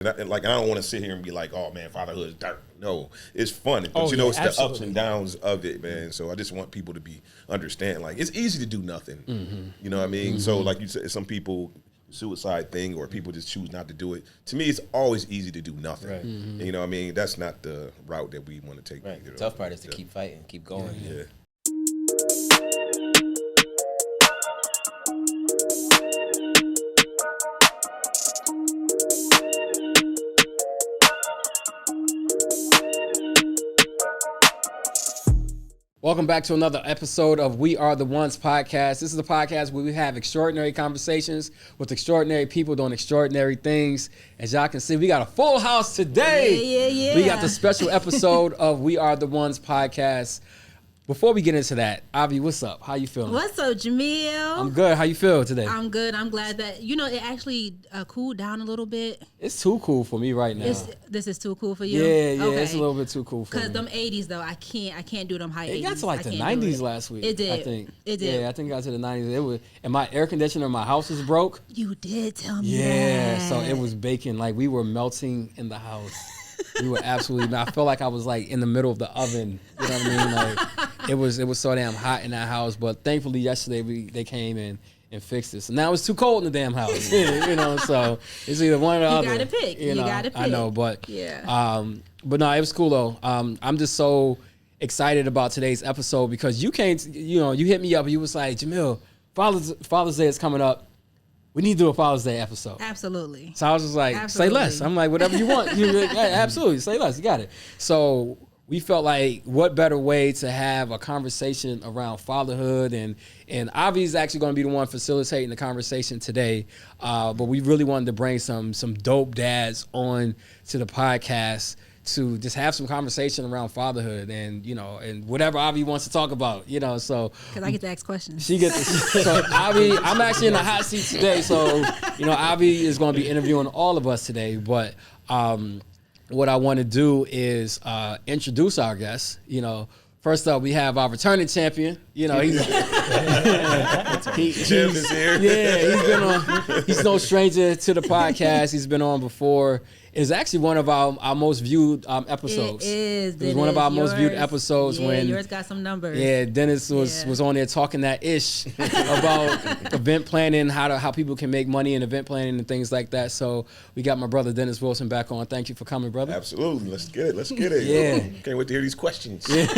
And I don't want to sit here and be like, oh man, fatherhood is dark. No, it's fun. But it's absolutely. the ups and downs of it, man. So I just want people to understand, like, it's easy to do nothing. Mm-hmm. You know what I mean? So like you said, some people suicide thing or people just choose not to do it. To me, it's always easy to do nothing. Right. And, you know what I mean? That's not the route that we want to take. Right. The tough part is to keep fighting, keep going. Yeah. Welcome back to another episode of We Are the Ones podcast. This is the podcast where we have extraordinary conversations with extraordinary people doing extraordinary things. As y'all can see, we got a full house today. Yeah. We got the special episode of We Are the Ones podcast. Before we get into that, Avi, what's up? How you feeling? What's up, Jamil? I'm good. How you feel today? I'm good. I'm glad that, it actually cooled down a little bit. It's too cool for me right now. This is too cool for you? Yeah, Okay. it's a little bit too cool for me. Because them 80s, though, I can't do them high 80s. It got to like the 90s last week. It did. I think. It did. Yeah, I think it got to the 90s. It was, and my air conditioner in my house was broke. You did tell me Yeah, that. so it was baking. Like, we were melting in the house. We were absolutely, I felt like I was like in the middle of the oven. You know what I mean? Like, it was so damn hot in that house. But thankfully yesterday they came in and fixed it. So now it's too cold in the damn house. So it's either one or the other. You gotta pick. You gotta pick. I know, but yeah. But no, it was cool though. I'm just so excited about today's episode because you hit me up and you was like, Jamil, Father's Day is coming up. We need to do a Father's Day episode. Absolutely. So I was just like, Absolutely. Say less. I'm like, whatever you want. Absolutely, say less. You got it. So we felt like, what better way to have a conversation around fatherhood, and Avi is actually going to be the one facilitating the conversation today. But we really wanted to bring some dope dads on to the podcast to just have some conversation around fatherhood and whatever Avi wants to talk about, so. Because I get to ask questions. She gets so Avi, I'm actually in the hot seat today, so, Avi is going to be interviewing all of us today, but what I want to do is introduce our guests. First up, we have our returning champion. Jim is here. Yeah, he's no stranger to the podcast. He's been on before. It's actually one of our most viewed episodes. It was one of our most viewed episodes when yours got some numbers. Yeah, Dennis was on there talking that ish about event planning, how people can make money in event planning and things like that. So we got my brother Dennis Wilson back on. Thank you for coming, brother. Absolutely. Let's get it. Yeah. Can't wait to hear these questions. And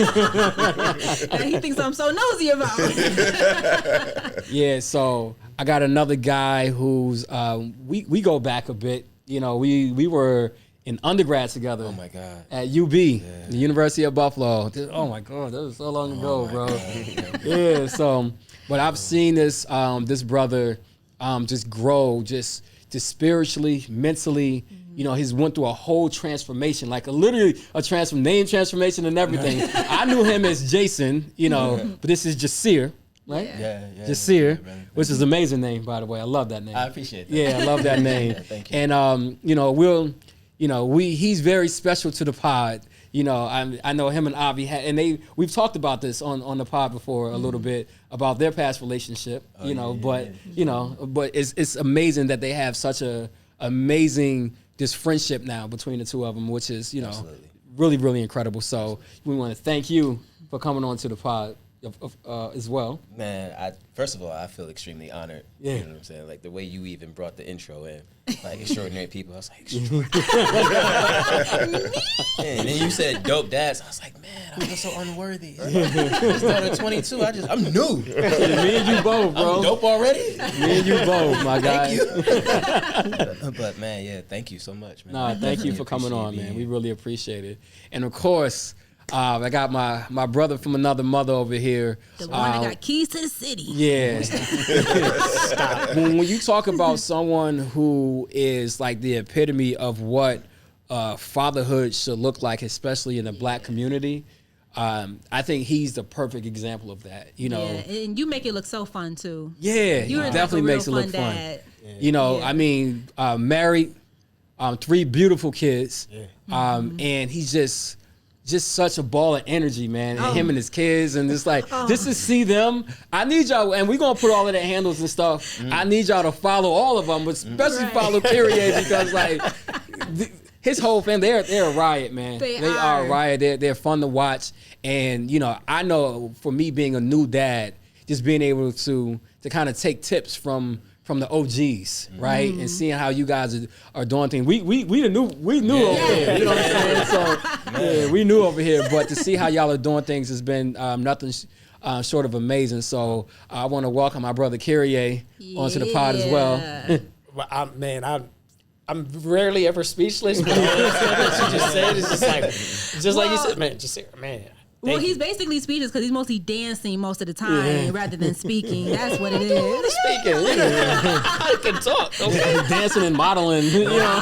he thinks I'm so nosy about it. Yeah, so I got another guy who's we go back a bit. We were in undergrad together. Oh my God. At UB, the University of Buffalo. Oh my God, that was so long ago, bro. Yeah. So, but I've seen this brother just grow, just spiritually, mentally. He's went through a whole transformation, like literally a name transformation and everything. I knew him as Jason, but this is Jasir. Right? Yeah. Jasir, which is an amazing name, by the way. I love that name. I appreciate that. Yeah, I love that name. Thank you. And he's very special to the pod. I know him and Avi we've talked about this on the pod before a little bit about their past relationship. But it's amazing that they have such a amazing this friendship now between the two of them, which is Absolutely. really, really incredible. So we want to thank you for coming on to the pod. As well. Man, first of all, I feel extremely honored. Yeah. You know what I'm saying? Like the way you even brought the intro in, like extraordinary people. I was like, extraordinary. And then you said dope dads. I was like, man, I feel so unworthy. This daughter 22. I'm new. Me and you both, bro. I'm dope already. Me and you both, my guy. Thank you. But man, yeah, thank you so much, man. No, thank you for coming on, man. We really appreciate it. And of course, I got my brother from another mother over here. The one that got keys to the city. Yeah. when you talk about someone who is like the epitome of what fatherhood should look like, especially in the Black community, I think he's the perfect example of that. Yeah, and you make it look so fun too. Yeah, he definitely makes it look fun. I mean, married, 3 beautiful kids, and he's just such a ball of energy, man. And him and his kids, and just like just to see them. I need y'all, and we're gonna put all of the handles and stuff. I need y'all to follow all of them, but especially follow Kyria because like his whole family, they're a riot, man. They are a are. riot. They're fun to watch. And, you know, I know for me being a new dad, just being able to kind of take tips from the OGs, right? And seeing how you guys are doing things. We knew over here. You know what I'm saying? So yeah, we knew over here. But to see how y'all are doing things has been nothing short of amazing. So I want to welcome my brother Kyria onto the pod as well. Well, I'm rarely ever speechless, but all that you just said is just like you said, man. Jasir, man. Well, he's basically speechless because he's mostly dancing most of the time rather than speaking. That's what it is. Speaking, I can talk. Okay, Dancing and modeling, you know.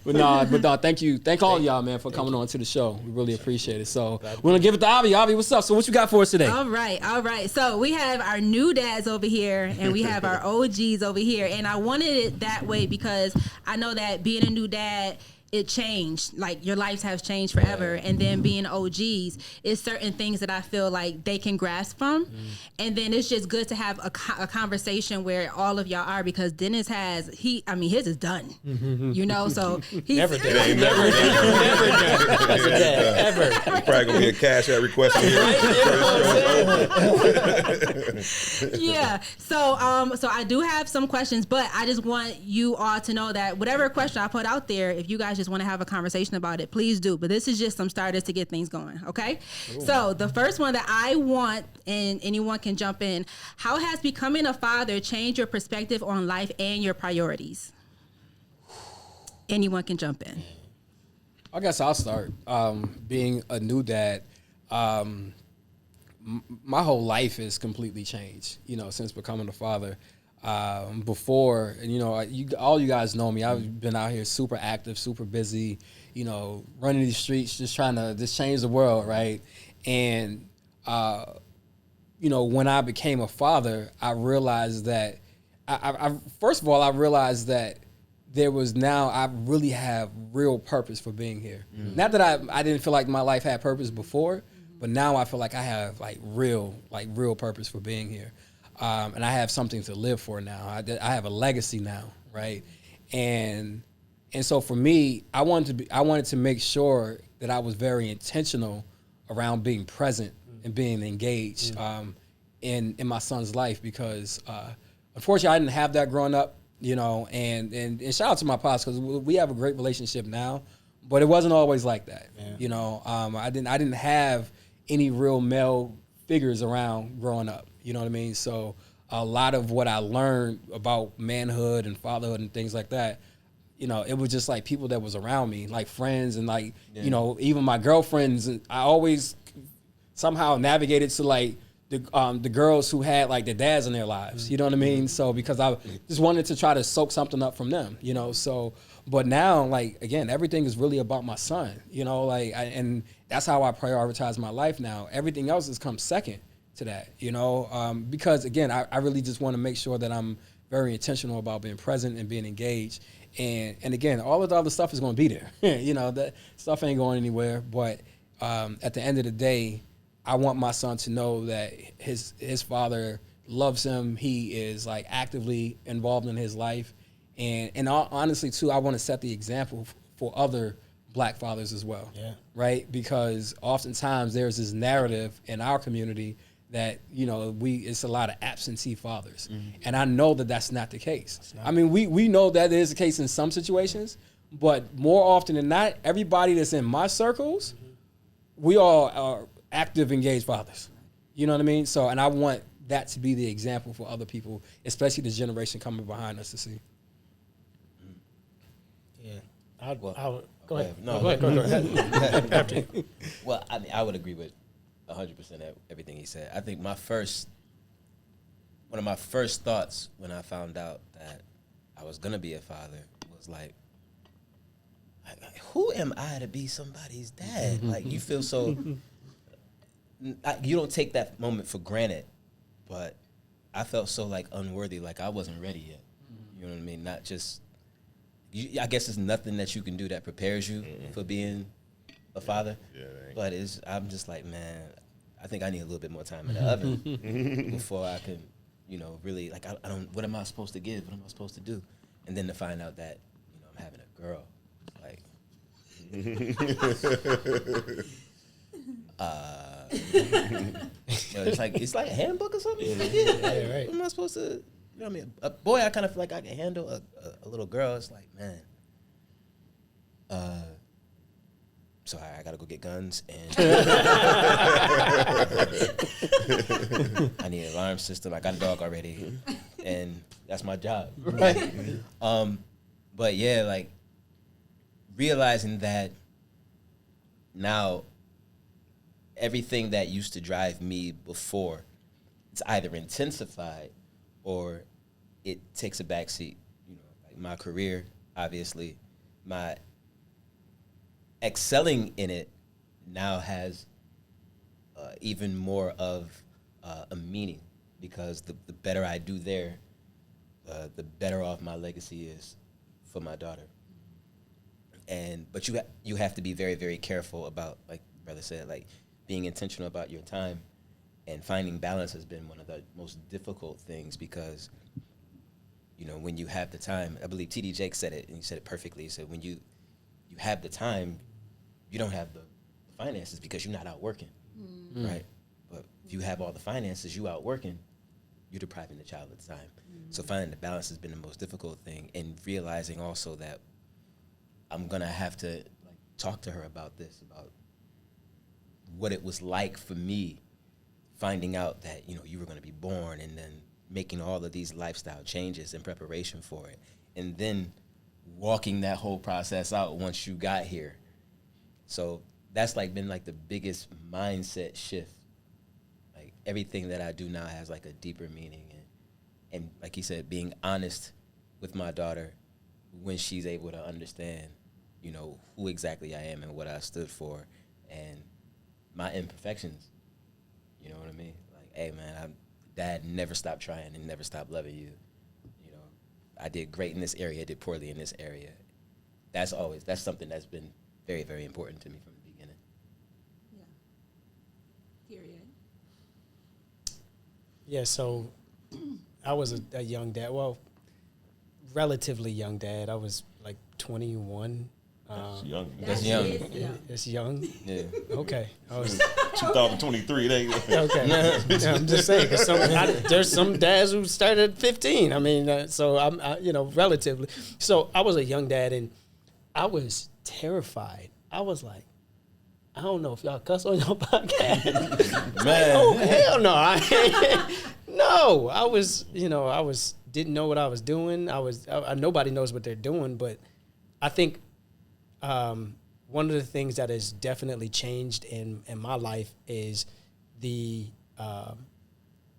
but no, thank all y'all, man, for coming on to the show. We really appreciate it. So we're gonna give it to Avi. Avi, what's up? So what you got for us today? All right. So we have our new dads over here and we have our OGs over here. And I wanted it that way because I know that being a new dad, it changed. Like your lives have changed forever. And then being OGs is certain things that I feel like they can grasp from. And then it's just good to have a conversation where all of y'all are, because Dennis his is done. You know, so he's never did. Never Ever. Probably gonna be a cash out request here. yeah. So I do have some questions, but I just want you all to know that whatever question I put out there, if you guys just want to have a conversation about it, please do. But this is just some starters to get things going, okay? Ooh. So the first one that I want, and anyone can jump in, how has becoming a father changed your perspective on life and your priorities? Anyone can jump in. I guess I'll start. Being a new dad, my whole life has completely changed, you know, since becoming a father. Before, and you know, all you guys know me. I've been out here super active, super busy, you know, running these streets, just trying to change the world, right? And you know, when I became a father, I realized that I first of all, I realized that I really have real purpose for being here. Not that I didn't feel like my life had purpose before, but now I feel like I have real purpose for being here. And I have something to live for now. I have a legacy now, right? And so for me, I wanted to make sure that I was very intentional around being present and being engaged in my son's life, because unfortunately I didn't have that growing up, you know. And shout out to my pops, because we have a great relationship now, but it wasn't always like that, you know. I didn't have any real male figures around growing up. You know what I mean? So a lot of what I learned about manhood and fatherhood and things like that, you know, it was just like people that was around me, like friends and you know, even my girlfriends. I always somehow navigated to the girls who had the dads in their lives. You know what I mean? So because I just wanted to try to soak something up from them, you know. So, but now, again, everything is really about my son, you know, and that's how I prioritize my life now. Everything else has come second to that, you know, because again, I really just want to make sure that I'm very intentional about being present and being engaged. And again, all of the other stuff is going to be there. You know, that stuff ain't going anywhere. But at the end of the day, I want my son to know that his father loves him. He is actively involved in his life. And honestly, too, I want to set the example for other Black fathers as well. Yeah. Right? Because oftentimes there's this narrative in our community that, you know, it's a lot of absentee fathers. And I know that that's not the case. I mean, we know that is the case in some situations, but more often than not, everybody that's in my circles, we all are active, engaged fathers. You know what I mean? So, and I want that to be the example for other people, especially the generation coming behind us to see. Yeah. Go ahead. No, go ahead. Well, I mean, I would agree with 100% everything he said. I think one of my first thoughts when I found out that I was gonna be a father was who am I to be somebody's dad? You feel so. You don't take that moment for granted, but I felt so unworthy, I wasn't ready yet. You know what I mean? Not just. I guess there's nothing that you can do that prepares you for being a father. Yeah, but I'm just man, I think I need a little bit more time in the oven before I can, you know, really I don't. What am I supposed to give? What am I supposed to do? And then to find out that, I'm having a girl, like, it's like a handbook or something. Like, yeah, right. Am I supposed to? You know what I mean? A boy, I kind of feel like I can handle. A little girl, it's like, man. So I gotta go get guns, and I need an alarm system. I got a dog already, and that's my job, right? But yeah, like realizing that now everything that used to drive me before, it's either intensified or it takes a backseat. Like my career, obviously, my excelling in it now has even more of a meaning, because the better I do there, the better off my legacy is for my daughter. But you have to be very, very careful about, like brother said, like being intentional about your time, and finding balance has been one of the most difficult things, because when you have the time, I believe T.D. Jakes said it, and he said it perfectly. He said when you have the time, you don't have the finances because you're not out working, right? But if you have all the finances, you out working, you're depriving the child of the time. So finding the balance has been the most difficult thing, and realizing also that I'm gonna have to talk to her about this, about what it was like for me, finding out that you were gonna be born, and then making all of these lifestyle changes in preparation for it, and then walking that whole process out once you got here. So that's been the biggest mindset shift. Like everything that I do now has a deeper meaning, and like he said, being honest with my daughter when she's able to understand, who exactly I am and what I stood for, and my imperfections. You know what I mean? Like, hey man, Dad never stopped trying and never stopped loving you. I did great in this area, did poorly in this area. That's something that's been very, very important to me from the beginning. Yeah. Period. Yeah, so I was a young dad. Well, relatively young dad. I was 21. That's young. That's young. It's young? Yeah. Okay. I was 2023. okay. I'm just saying, because there's some dads who started at 15. I mean, so I'm, relatively. So I was a young dad, and I was terrified. I was like, I don't know if y'all cuss on your podcast. Man. Oh, hell no. No, I was didn't know what I was doing. Nobody knows what they're doing, but I think one of the things that has definitely changed in my life is the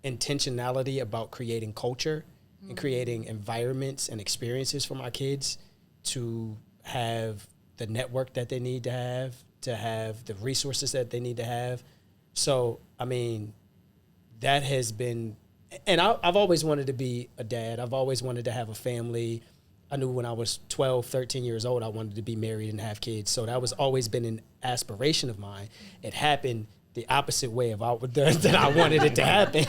intentionality about creating culture and creating environments and experiences for my kids to have the network that they need to have the resources that they need to have. So, I mean, that has been, and I've always wanted to be a dad. I've always wanted to have a family. I knew when I was 12, 13 years old, I wanted to be married and have kids. So that was always been an aspiration of mine. It happened the opposite way of that I wanted it to happen.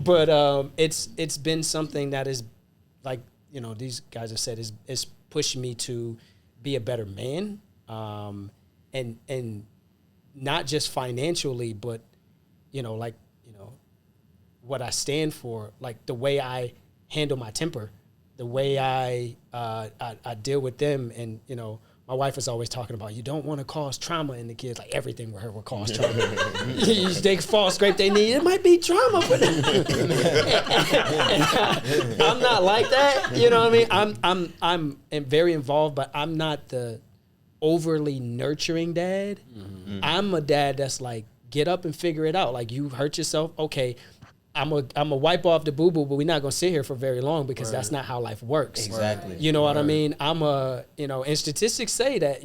But it's been something that is, these guys have said, is pushed me to be a better man, and not just financially, but what I stand for, like the way I handle my temper, the way I deal with them. And my wife was always talking about, you don't want to cause trauma in the kids. Like everything with her will cause trauma. They fall, scrape their knee, it might be trauma for them. I'm not like that. You know what I mean? I'm very involved, but I'm not the overly nurturing dad. Mm-hmm. I'm a dad that's like, get up and figure it out. Like, you hurt yourself, okay, I'm a wipe off the boo-boo, but we're not gonna sit here for very long, because that's not how life works. Exactly. You know what I mean? And statistics say that,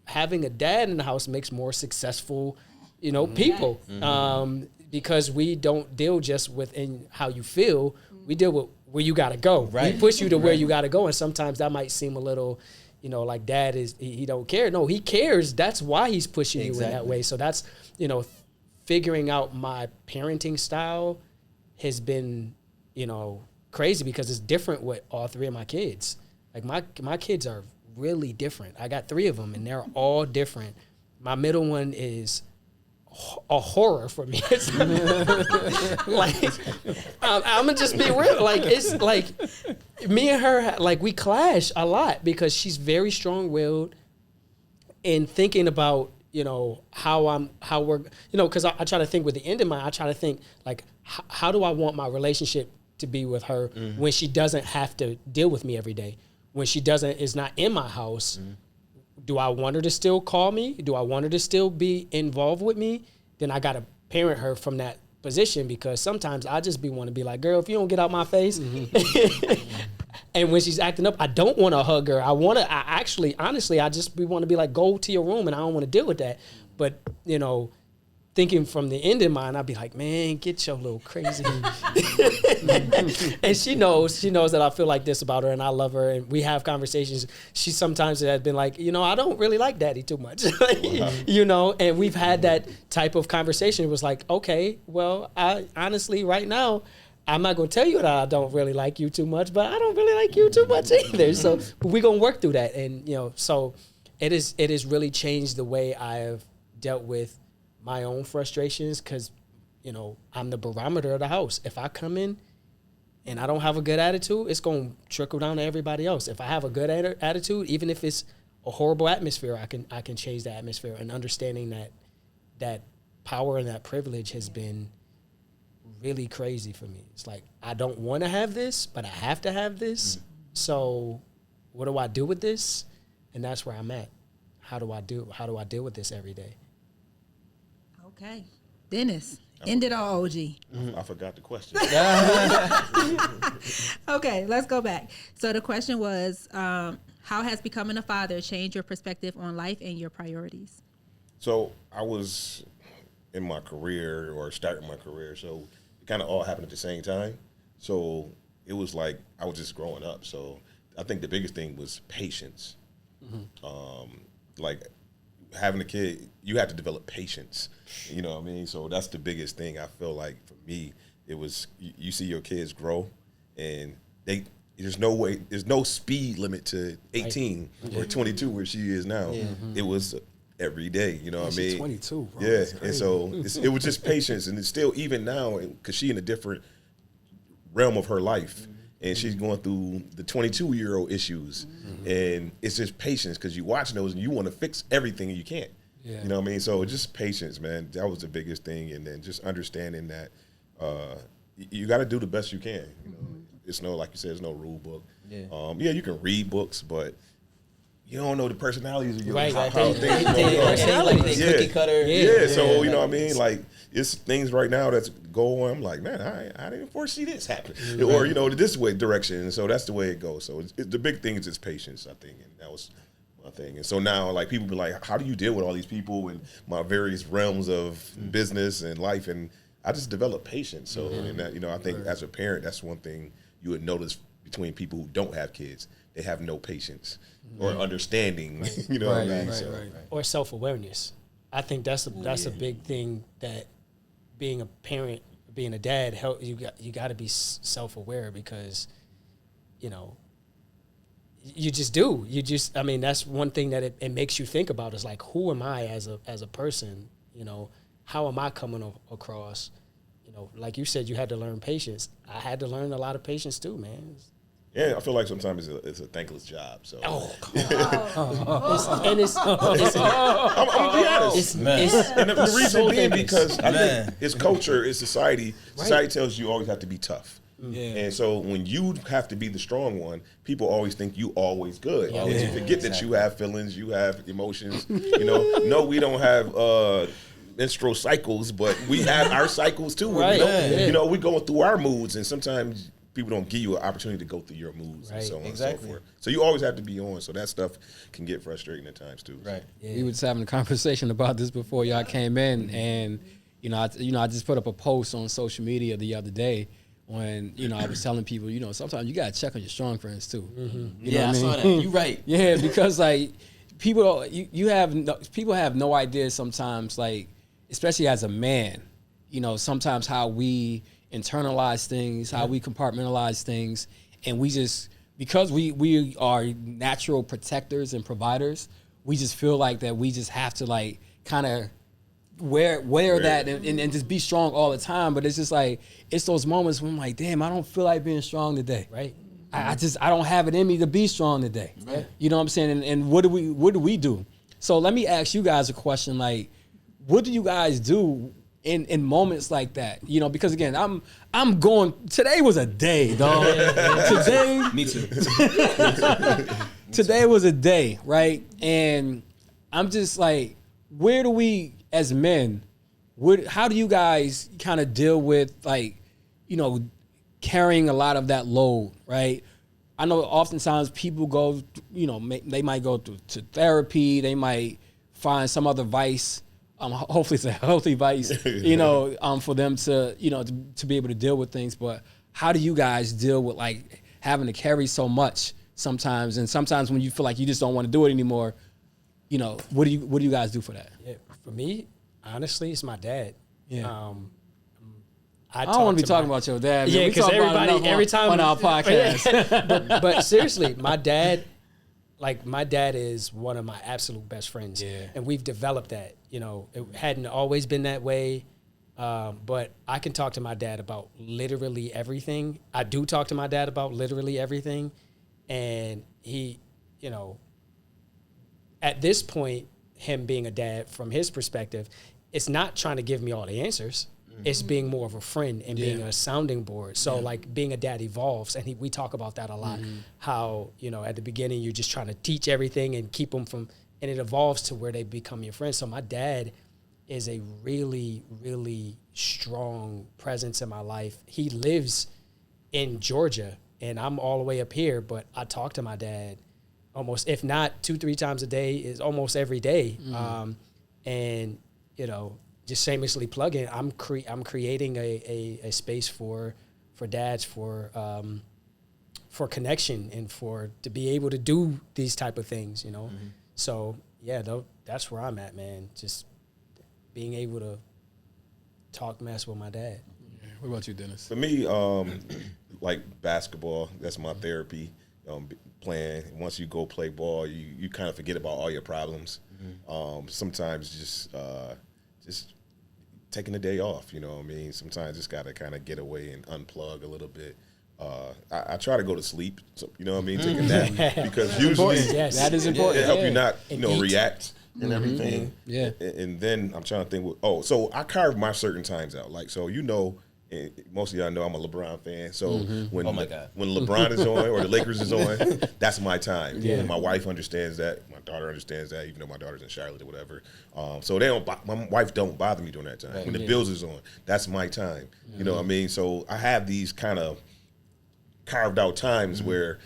having a dad in the house makes more successful, people. Mm-hmm. Because we don't deal just with how you feel, we deal with where you gotta go. Right. We push you to where you gotta go, and sometimes that might seem a little, like dad he don't care. No, he cares. That's why he's pushing you in that way. So that's, figuring out my parenting style has been, crazy, because it's different with all three of my kids. Like my kids are really different. I got 3 of them, and they're all different. My middle one is a horror for me. It's like, I'm gonna just be real. Like, it's like me and her, like, we clash a lot because she's very strong-willed and thinking about, you know, how we're, you know, because I try to think with the end in mind. I try to think like, how do I want my relationship to be with her when she doesn't have to deal with me every day, when she is not in my house. Do I want her to still call me? Do I want her to still be involved with me? Then I got to parent her from that position, because sometimes I just want to be like, girl, if you don't get out my face. And when she's acting up, I don't want to hug her. Honestly, I just want to be like, go to your room, and I don't want to deal with that. But, you know, thinking from the end in mind, I'd be like, man, get your little crazy. And she knows that I feel like this about her, and I love her, and we have conversations. She sometimes has been like, you know, I don't really like daddy too much, you know, and we've had that type of conversation. It was like, okay, well, I honestly right now, I'm not going to tell you that I don't really like you too much, but I don't really like you too much either. So we're going to work through that. And, you know, so it has really changed the way I have dealt with my own frustrations, because, you know, I'm the barometer of the house. If I come in and I don't have a good attitude, it's going to trickle down to everybody else. If I have a good attitude, even if it's a horrible atmosphere, I can change the atmosphere. And understanding that power and that privilege has been really crazy for me. It's like, I don't want to have this, but I have to have this. So what do I do with this? And that's where I'm at. How do I deal with this every day? Okay. Dennis, end it all, OG. I forgot the question. Okay, let's go back. So the question was, how has becoming a father changed your perspective on life and your priorities? So I was in my career, or starting my career, so it kind of all happened at the same time. So it was like I was just growing up. So I think the biggest thing was patience. Like having a kid, you have to develop patience. You know what I mean? So that's the biggest thing. I feel like for me, it was you see your kids grow, and there's no speed limit to 18 or 22 where she is now. It was every day, you know what I mean? 22, bro. Yeah, and so it was just patience, and it's still, even now, because she in a different realm of her life, and she's going through the 22-year-old issues, and it's just patience, because you watch those and you want to fix everything and you can't. Yeah. You know what I mean? So just patience, man. That was the biggest thing, and then just understanding that you got to do the best you can. You know, it's no, like you said, there's no rule book. Yeah, you can read books, but you don't know the personalities of your how things like they cookie cutter. Yeah, so you know what I mean? Like, it's things right now that's going on. I'm like, man, I didn't foresee this happen. Or, you know, this way direction. And so that's the way it goes. So the big thing is just patience, I think. And that was my thing. And so now, like, people be like, how do you deal with all these people in my various realms of business and life? And I just developed patience. So, and that, you know, I think as a parent, that's one thing you would notice between people who don't have kids. They have no patience or understanding, you know what I mean? Or self-awareness. I think that's a big thing, that being a parent, being a dad, you got to be self-aware, because, you know, you just do. I mean, that's one thing that it makes you think about, is like, who am I as a person? You know, how am I coming across? You know, like you said, you had to learn patience. I had to learn a lot of patience too, man. Yeah, I feel like sometimes it's a thankless job. So, I'm gonna be honest. And the reason being because I think it's culture, it's society. Society tells you always have to be tough. And so when you have to be the strong one, people always think you always good. And you forget that you have feelings, you have emotions. You know, no, we don't have menstrual cycles, but we have our cycles too. You know, we're going through our moods, and sometimes people don't give you an opportunity to go through your moods and so on and so forth. So you always have to be on. So that stuff can get frustrating at times too. Right. Yeah. We was having a conversation about this before y'all came in, and I just put up a post on social media the other day when I was telling people, sometimes you gotta check on your strong friends too. You know I saw that. You right. Yeah, because like people have no idea sometimes, like especially as a man, sometimes how we internalize things, how we compartmentalize things, and we just because we are natural protectors and providers, we just feel like that we just have to like kind of wear that and just be strong all the time. But it's just like, it's those moments when I'm like, damn, I don't feel like being strong today. Right. I don't have it in me to be strong today. Right. You know what I'm saying? And what do we do? So let me ask you guys a question. Like, what do you guys do in moments like that? You know, because again, I'm going, today was a day, dog. Today. Me too. Today was a day, right? And I'm just like, where do we as men, how do you guys kind of deal with, like, you know, carrying a lot of that load, right? I know oftentimes people go, you know, they might go to therapy, they might find some other vice, hopefully it's a healthy vice, you know, for them to, you know, to be able to deal with things. But how do you guys deal with like having to carry so much sometimes, and sometimes when you feel like you just don't want to do it anymore, you know, what do you guys do for that? Yeah, for me, honestly, it's my dad. Yeah. I don't want to be talking about your dad. Yeah, because every time on our podcast. but seriously, my dad is one of my absolute best friends. Yeah. And we've developed that. You know, it hadn't always been that way. But I can talk to my dad about literally everything. I do talk to my dad about literally everything. And he, you know, at this point, him being a dad, from his perspective, it's not trying to give me all the answers. It's being more of a friend and being a sounding board. So like being a dad evolves, and we talk about that a lot. How, you know, at the beginning you're just trying to teach everything and keep them from, and it evolves to where they become your friends. So my dad is a really, really strong presence in my life. He lives in Georgia, and I'm all the way up here, but I talk to my dad almost, if not 2-3 times a day, is almost every day. And, you know, just shamelessly plugging, I'm creating a space for dads for connection and to be able to do these type of things, you know. So yeah, that's where I'm at, man. Just being able to talk mess with my dad. What about you, Dennis? For me, like basketball, that's my therapy. Playing. Once you go play ball, you kind of forget about all your problems. Sometimes just taking the day off, you know what I mean? Sometimes just got to kind of get away and unplug a little bit. I try to go to sleep, so, you know what I mean? Take a nap, because usually that is important. It help you not, you know, react and everything. Yeah. And then I'm trying to think, so I carve my certain times out. Like, so, you know, and most of y'all know I'm a LeBron fan. So when LeBron is on or the Lakers is on, that's my time. Yeah. My wife understands that. My daughter understands that, even though my daughter's in Charlotte or whatever. So my wife don't bother me during that time. Right. When the Bills is on, that's my time. You know what I mean? So I have these kind of carved out times where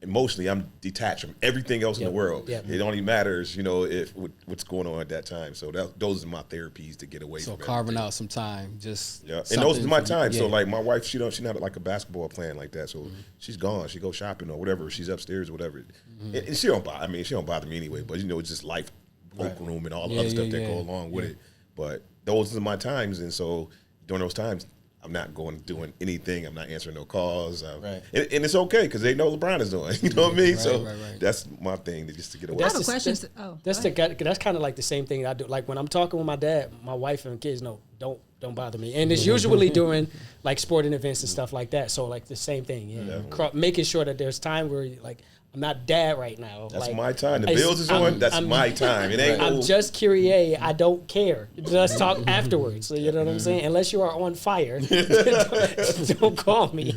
emotionally I'm detached from everything else in the world. It only matters, you know, if what's going on at that time. So those are my therapies to get away from So carving out some time, just and those are my time. So like my wife, she's not like a basketball plan like that. So she's gone. She goes shopping or whatever. She's upstairs or whatever. And she don't bother. I mean, she don't bother me anyway. But you know, it's just life, work room, and all the other stuff that go along with it. But those are my times, and so during those times, I'm not doing anything. I'm not answering no calls. And it's okay because they know LeBron is doing. You know what I mean? That's my thing, just to get away. I have a question. That's kind of like the same thing I do. Like when I'm talking with my dad, my wife and kids know, don't bother me. And it's usually during like sporting events and stuff like that. So like the same thing. Making sure that there's time where like, I'm not dad right now. That's like, my time. The Bills is on. That's my time. It ain't. I'm just Kyria. I don't care. Let's talk afterwards. So you know what I'm saying? Unless you are on fire, don't call me.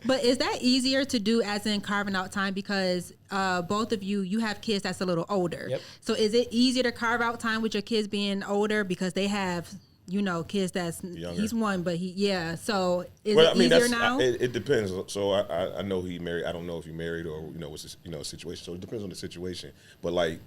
But is that easier to do, as in carving out time, because both of you have kids that's a little older? Yep. So is it easier to carve out time with your kids being older because they have, you know, kids that's younger. He's one, but so is it easier now? It depends. So I know he married. I don't know if he married or, you know, what's a situation. So it depends on the situation. But like,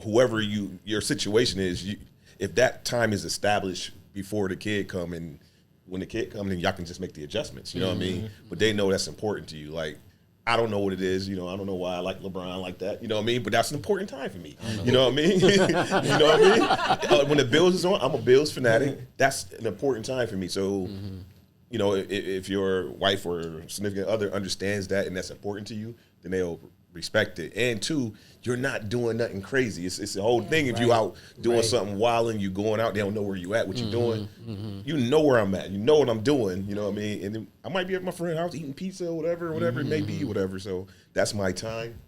whoever your situation is, if that time is established before the kid come, and when the kid comes, then y'all can just make the adjustments. You know what I mean? But they know that's important to you. Like, I don't know what it is, you know. I don't know why I like LeBron like that, you know what I mean? But that's an important time for me, you know what I mean? You know what I mean? When the Bills is on, I'm a Bills fanatic. That's an important time for me. So, you know, if your wife or significant other understands that and that's important to you, then they'll respect it. And two, you're not doing nothing crazy. It's the whole thing. If you out doing something wild and you going out, they don't know where you at, what you're doing. You know where I'm at. You know what I'm doing. You know what I mean? And then I might be at my friend's house eating pizza or whatever it may be, whatever. So that's my time.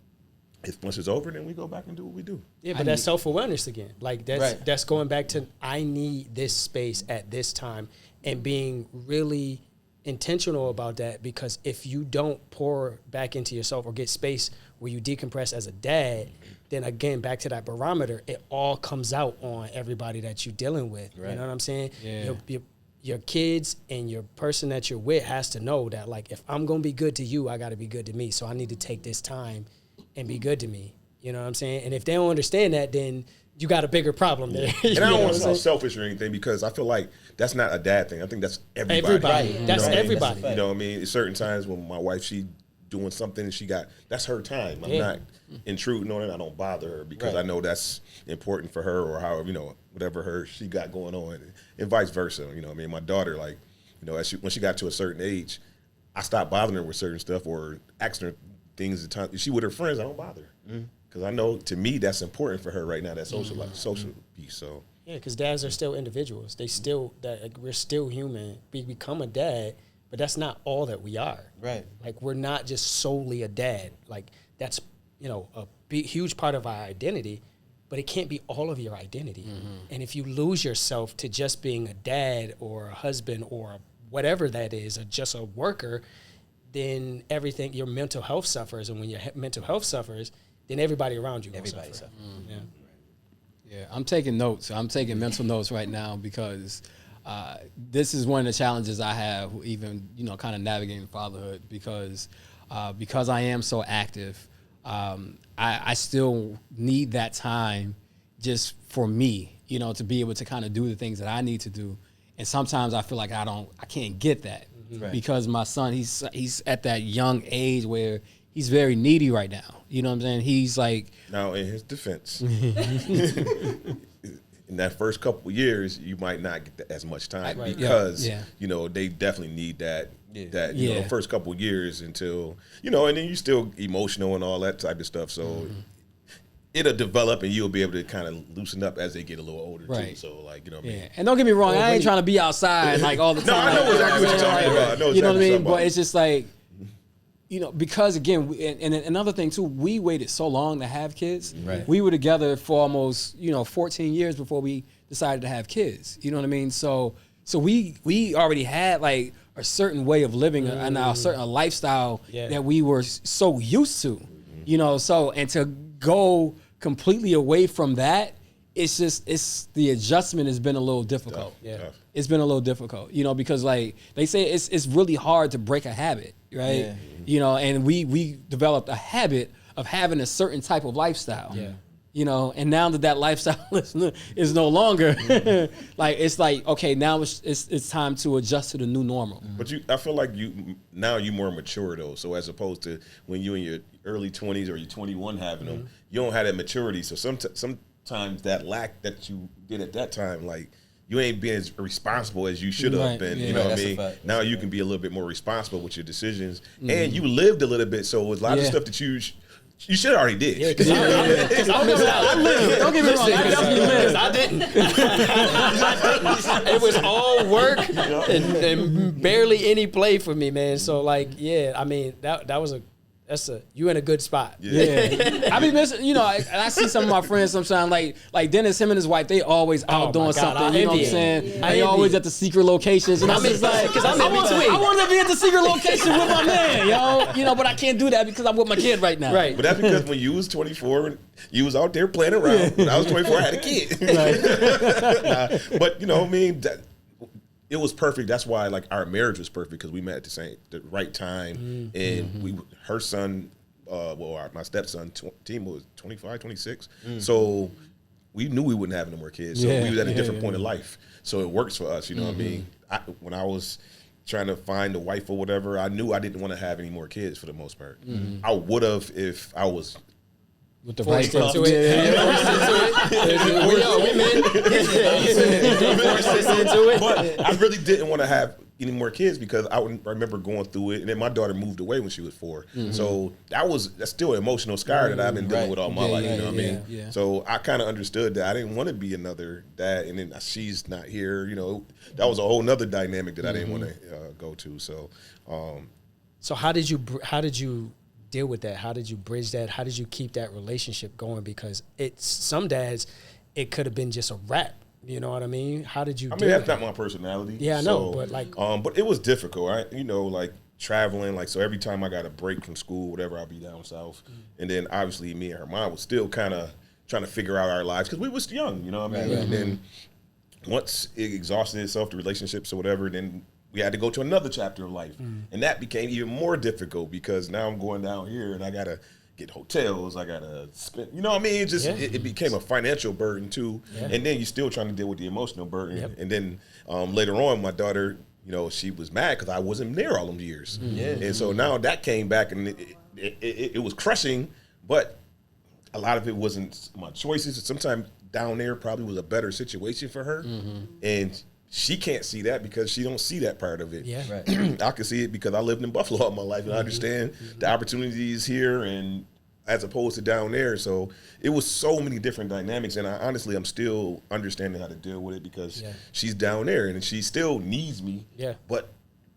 If once it's over, then we go back and do what we do. Yeah, but that's self-awareness again. Like that's going back to, I need this space at this time, and being really intentional about that, because if you don't pour back into yourself or get space where you decompress as a dad, then again, back to that barometer, it all comes out on everybody that you're dealing with. Right. You know what I'm saying? Yeah. Your kids and your person that you're with has to know that, like, if I'm going to be good to you, I got to be good to me. So I need to take this time and be good to me. You know what I'm saying? And if they don't understand that, then you got a bigger problem there. And I don't want to sound selfish or anything, because I feel like that's not a dad thing. I think that's everybody. That's everybody. You know what I mean? At certain times when my wife, she doing something and that's her time. I'm not intruding on it. I don't bother her because I know that's important for her, or however, you know, whatever she got going on, and vice versa. You know what I mean? My daughter, like, you know, when she got to a certain age, I stopped bothering her with certain stuff or asking her things at times. She with her friends, I don't bother her. Because I know, to me, that's important for her right now, that social piece. So yeah, because dads are still individuals. We're still human. We become a dad, but that's not all that we are. Right. Like, we're not just solely a dad. Like, that's, you know, a huge part of our identity, but it can't be all of your identity. And if you lose yourself to just being a dad or a husband or whatever that is, or just a worker, then everything, your mental health suffers. And when your mental health suffers, then everybody around you will suffer. Yeah, I'm taking notes. I'm taking mental notes right now, because this is one of the challenges I have, even, you know, kind of navigating fatherhood, because I am so active. I still need that time just for me, you know, to be able to kind of do the things that I need to do. And sometimes I feel like I can't get that because my son, he's at that young age where he's very needy right now. You know what I'm saying? He's like... Now, in his defense, in that first couple of years, you might not get as much time because, you know, they definitely need that, you know, the first couple of years until, you know, and then you're still emotional and all that type of stuff. So it'll develop and you'll be able to kind of loosen up as they get a little older too. So, like, you know what I mean? And don't get me wrong, I ain't trying to be outside like all the time. No, I know exactly what you're talking about. You know what I mean? But it's just like, you know, because again, and another thing too, we waited so long to have kids. Right. We were together for almost, you know, 14 years before we decided to have kids. You know what I mean? So we already had like a certain way of living and a certain lifestyle that we were so used to. You know, so, and to go completely away from that, it's the adjustment has been a little difficult. It's been a little difficult, you know, because like they say it's really hard to break a habit, right? You know, and we developed a habit of having a certain type of lifestyle. You know, and now that lifestyle is no longer like, it's like, okay, now it's time to adjust to the new normal. But I feel like you're more mature though. So as opposed to when you in your early 20s or you're 21 having them, you don't have that maturity. So sometimes that lack that you did at that time, like, you ain't being as responsible as you should have been. You know what I mean? Now you can be a little bit more responsible with your decisions, and you lived a little bit. So it's a lot of stuff that you should have already did. Yeah, because I lived. Don't get me wrong, I definitely lived. I didn't. It was all work and barely any play for me, man. So like, I mean, you in a good spot. I be missing, you know, and I see some of my friends sometimes, like Dennis, him and his wife, they always out doing something. You know what I'm saying? They always at the secret locations, and I'm just like, because I want to be at the secret location with my man, yo. You know, but I can't do that because I'm with my kid right now. Right. But that's because when you was 24, you was out there playing around. When I was 24, I had a kid. But you know what I mean? It was perfect. That's why, like, our marriage was perfect, because we met at the right time, and her son, my stepson, Tim was 25, 26. So we knew we wouldn't have no more kids. So we was at a different point in life. So it works for us. You know what I mean? When I was trying to find a wife or whatever, I knew I didn't want to have any more kids for the most part. I would have if I was With the Forced right into it. Forced into it. But I really didn't want to have any more kids because I remember going through it, and then my daughter moved away when she was 4. So that's still an emotional scar that I've been dealing with all my life. You know what I mean? Yeah. So I kind of understood that I didn't want to be another dad, and then she's not here. You know, that was a whole nother dynamic that I didn't want to go to. So, So how did you deal with that? How did you bridge that? How did you keep that relationship going? Because some dads, it could have been just a wrap. You know what I mean? How did you? I mean, that's not my personality. Yeah, I know, but but it was difficult. Right? You know, like traveling. Like, so every time I got a break from school, whatever, I'll be down south, and then obviously me and her mom was still kind of trying to figure out our lives because we was young. You know what I mean? And then once it exhausted itself, the relationships or whatever, then we had to go to another chapter of life, and that became even more difficult because now I'm going down here and I gotta get hotels, I gotta spend, you know what I mean? It became a financial burden too, and then you're still trying to deal with the emotional burden, and then later on, my daughter, you know, she was mad because I wasn't there all them years, and so now that came back and it was crushing, but a lot of it wasn't my choices. Sometimes down there probably was a better situation for her, and she can't see that because she don't see that part of it. Yeah. Right. I can see it because I lived in Buffalo all my life, and I understand the opportunities here and as opposed to down there. So it was so many different dynamics, and I'm still understanding how to deal with it because she's down there and she still needs me. Yeah. But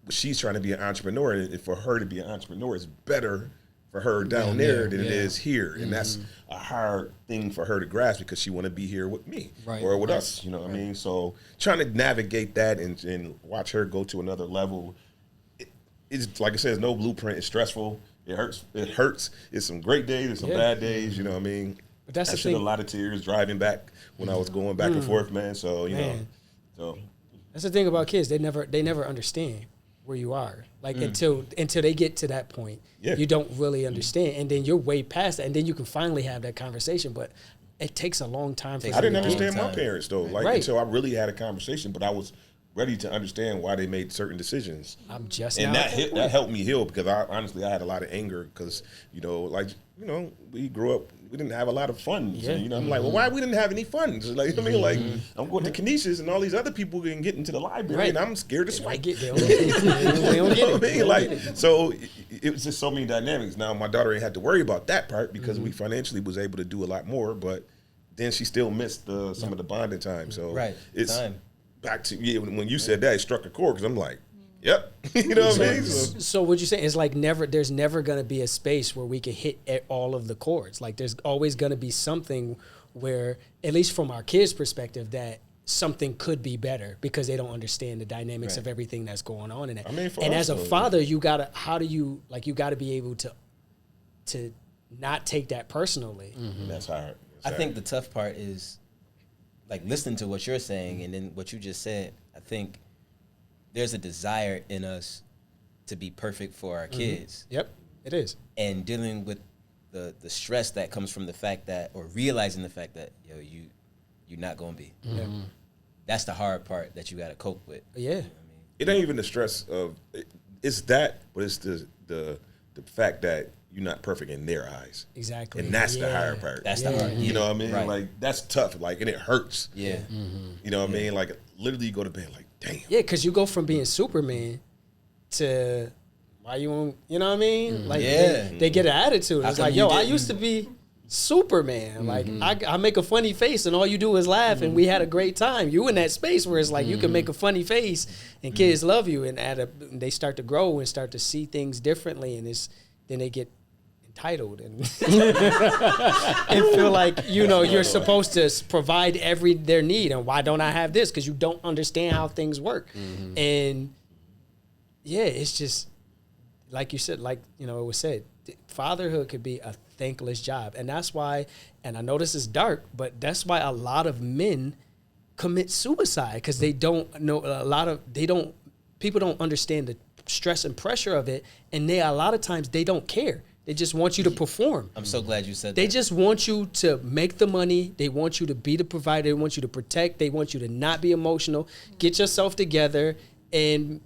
she's trying to be an entrepreneur, and for her to be an entrepreneur is better for her down there than it is here, and that's a hard thing for her to grasp because she want to be here with me or with us, you know what I mean? So trying to navigate that and watch her go to another level, it's like I said, it's no blueprint. It's stressful. It hurts. It's some great days. There's some bad days. You know what I mean? But that's I the shed thing. a lot of tears driving back when I was going back and forth, man. So know, so that's the thing about kids. They never understand where you are. Like until they get to that point, you don't really understand, and then you're way past that, and then you can finally have that conversation. But it takes a long time. I didn't understand my parents though, like until I really had a conversation. But I was ready to understand why they made certain decisions. That helped me heal because honestly I had a lot of anger because we grew up, we didn't have a lot of funds. Yeah. And, I'm like, well, why we didn't have any funds? Like, I mean, like I'm going to Canisius and all these other people can get into the library and I'm scared to swipe. They don't get it. Like, so it was just so many dynamics. Now my daughter ain't had to worry about that part because we financially was able to do a lot more, but then she still missed some of the bonding time. So it's time. Back to when you said that, it struck a chord because I'm like, yep. You know what I mean? So what you say is like there's never going to be a space where we can hit all of the chords. Like there's always going to be something where, at least from our kids' perspective, that something could be better because they don't understand the dynamics of everything that's going on in it. I mean, and as a father, you gotta be able to not take that personally. That's hard. I think the tough part is like listening to what you're saying and then what you just said. I think there's a desire in us to be perfect for our kids. Yep, it is. And dealing with the stress that comes from the fact that, or realizing the fact that, you're not going to be. That's the hard part that you got to cope with. Yeah. You know what I mean? It ain't even the stress of it's that, but it's the fact that you're not perfect in their eyes. Exactly. And that's the hard part. That's the hard. You know what I mean? Right. Like that's tough. Like, and it hurts. Yeah. You know what I mean? Like literally you go to bed like, damn. Yeah, because you go from being Superman to why you want, you know what I mean? Like they get an attitude. It's like, I used to be Superman. Like I make a funny face and all you do is laugh and we had a great time. You in that space where it's like you can make a funny face and kids love you and they start to grow and start to see things differently and then they get entitled and and feel like you're supposed to provide their need and why don't I have this because you don't understand how things work and it's just like you said, like it was said, fatherhood could be a thankless job, and that's why, and I know this is dark, but that's why a lot of men commit suicide because they don't know people don't understand the stress and pressure of it, and a lot of times they don't care. They just want you to perform. I'm so glad you said that. They just want you to make the money. They want you to be the provider. They want you to protect. They want you to not be emotional. Get yourself together and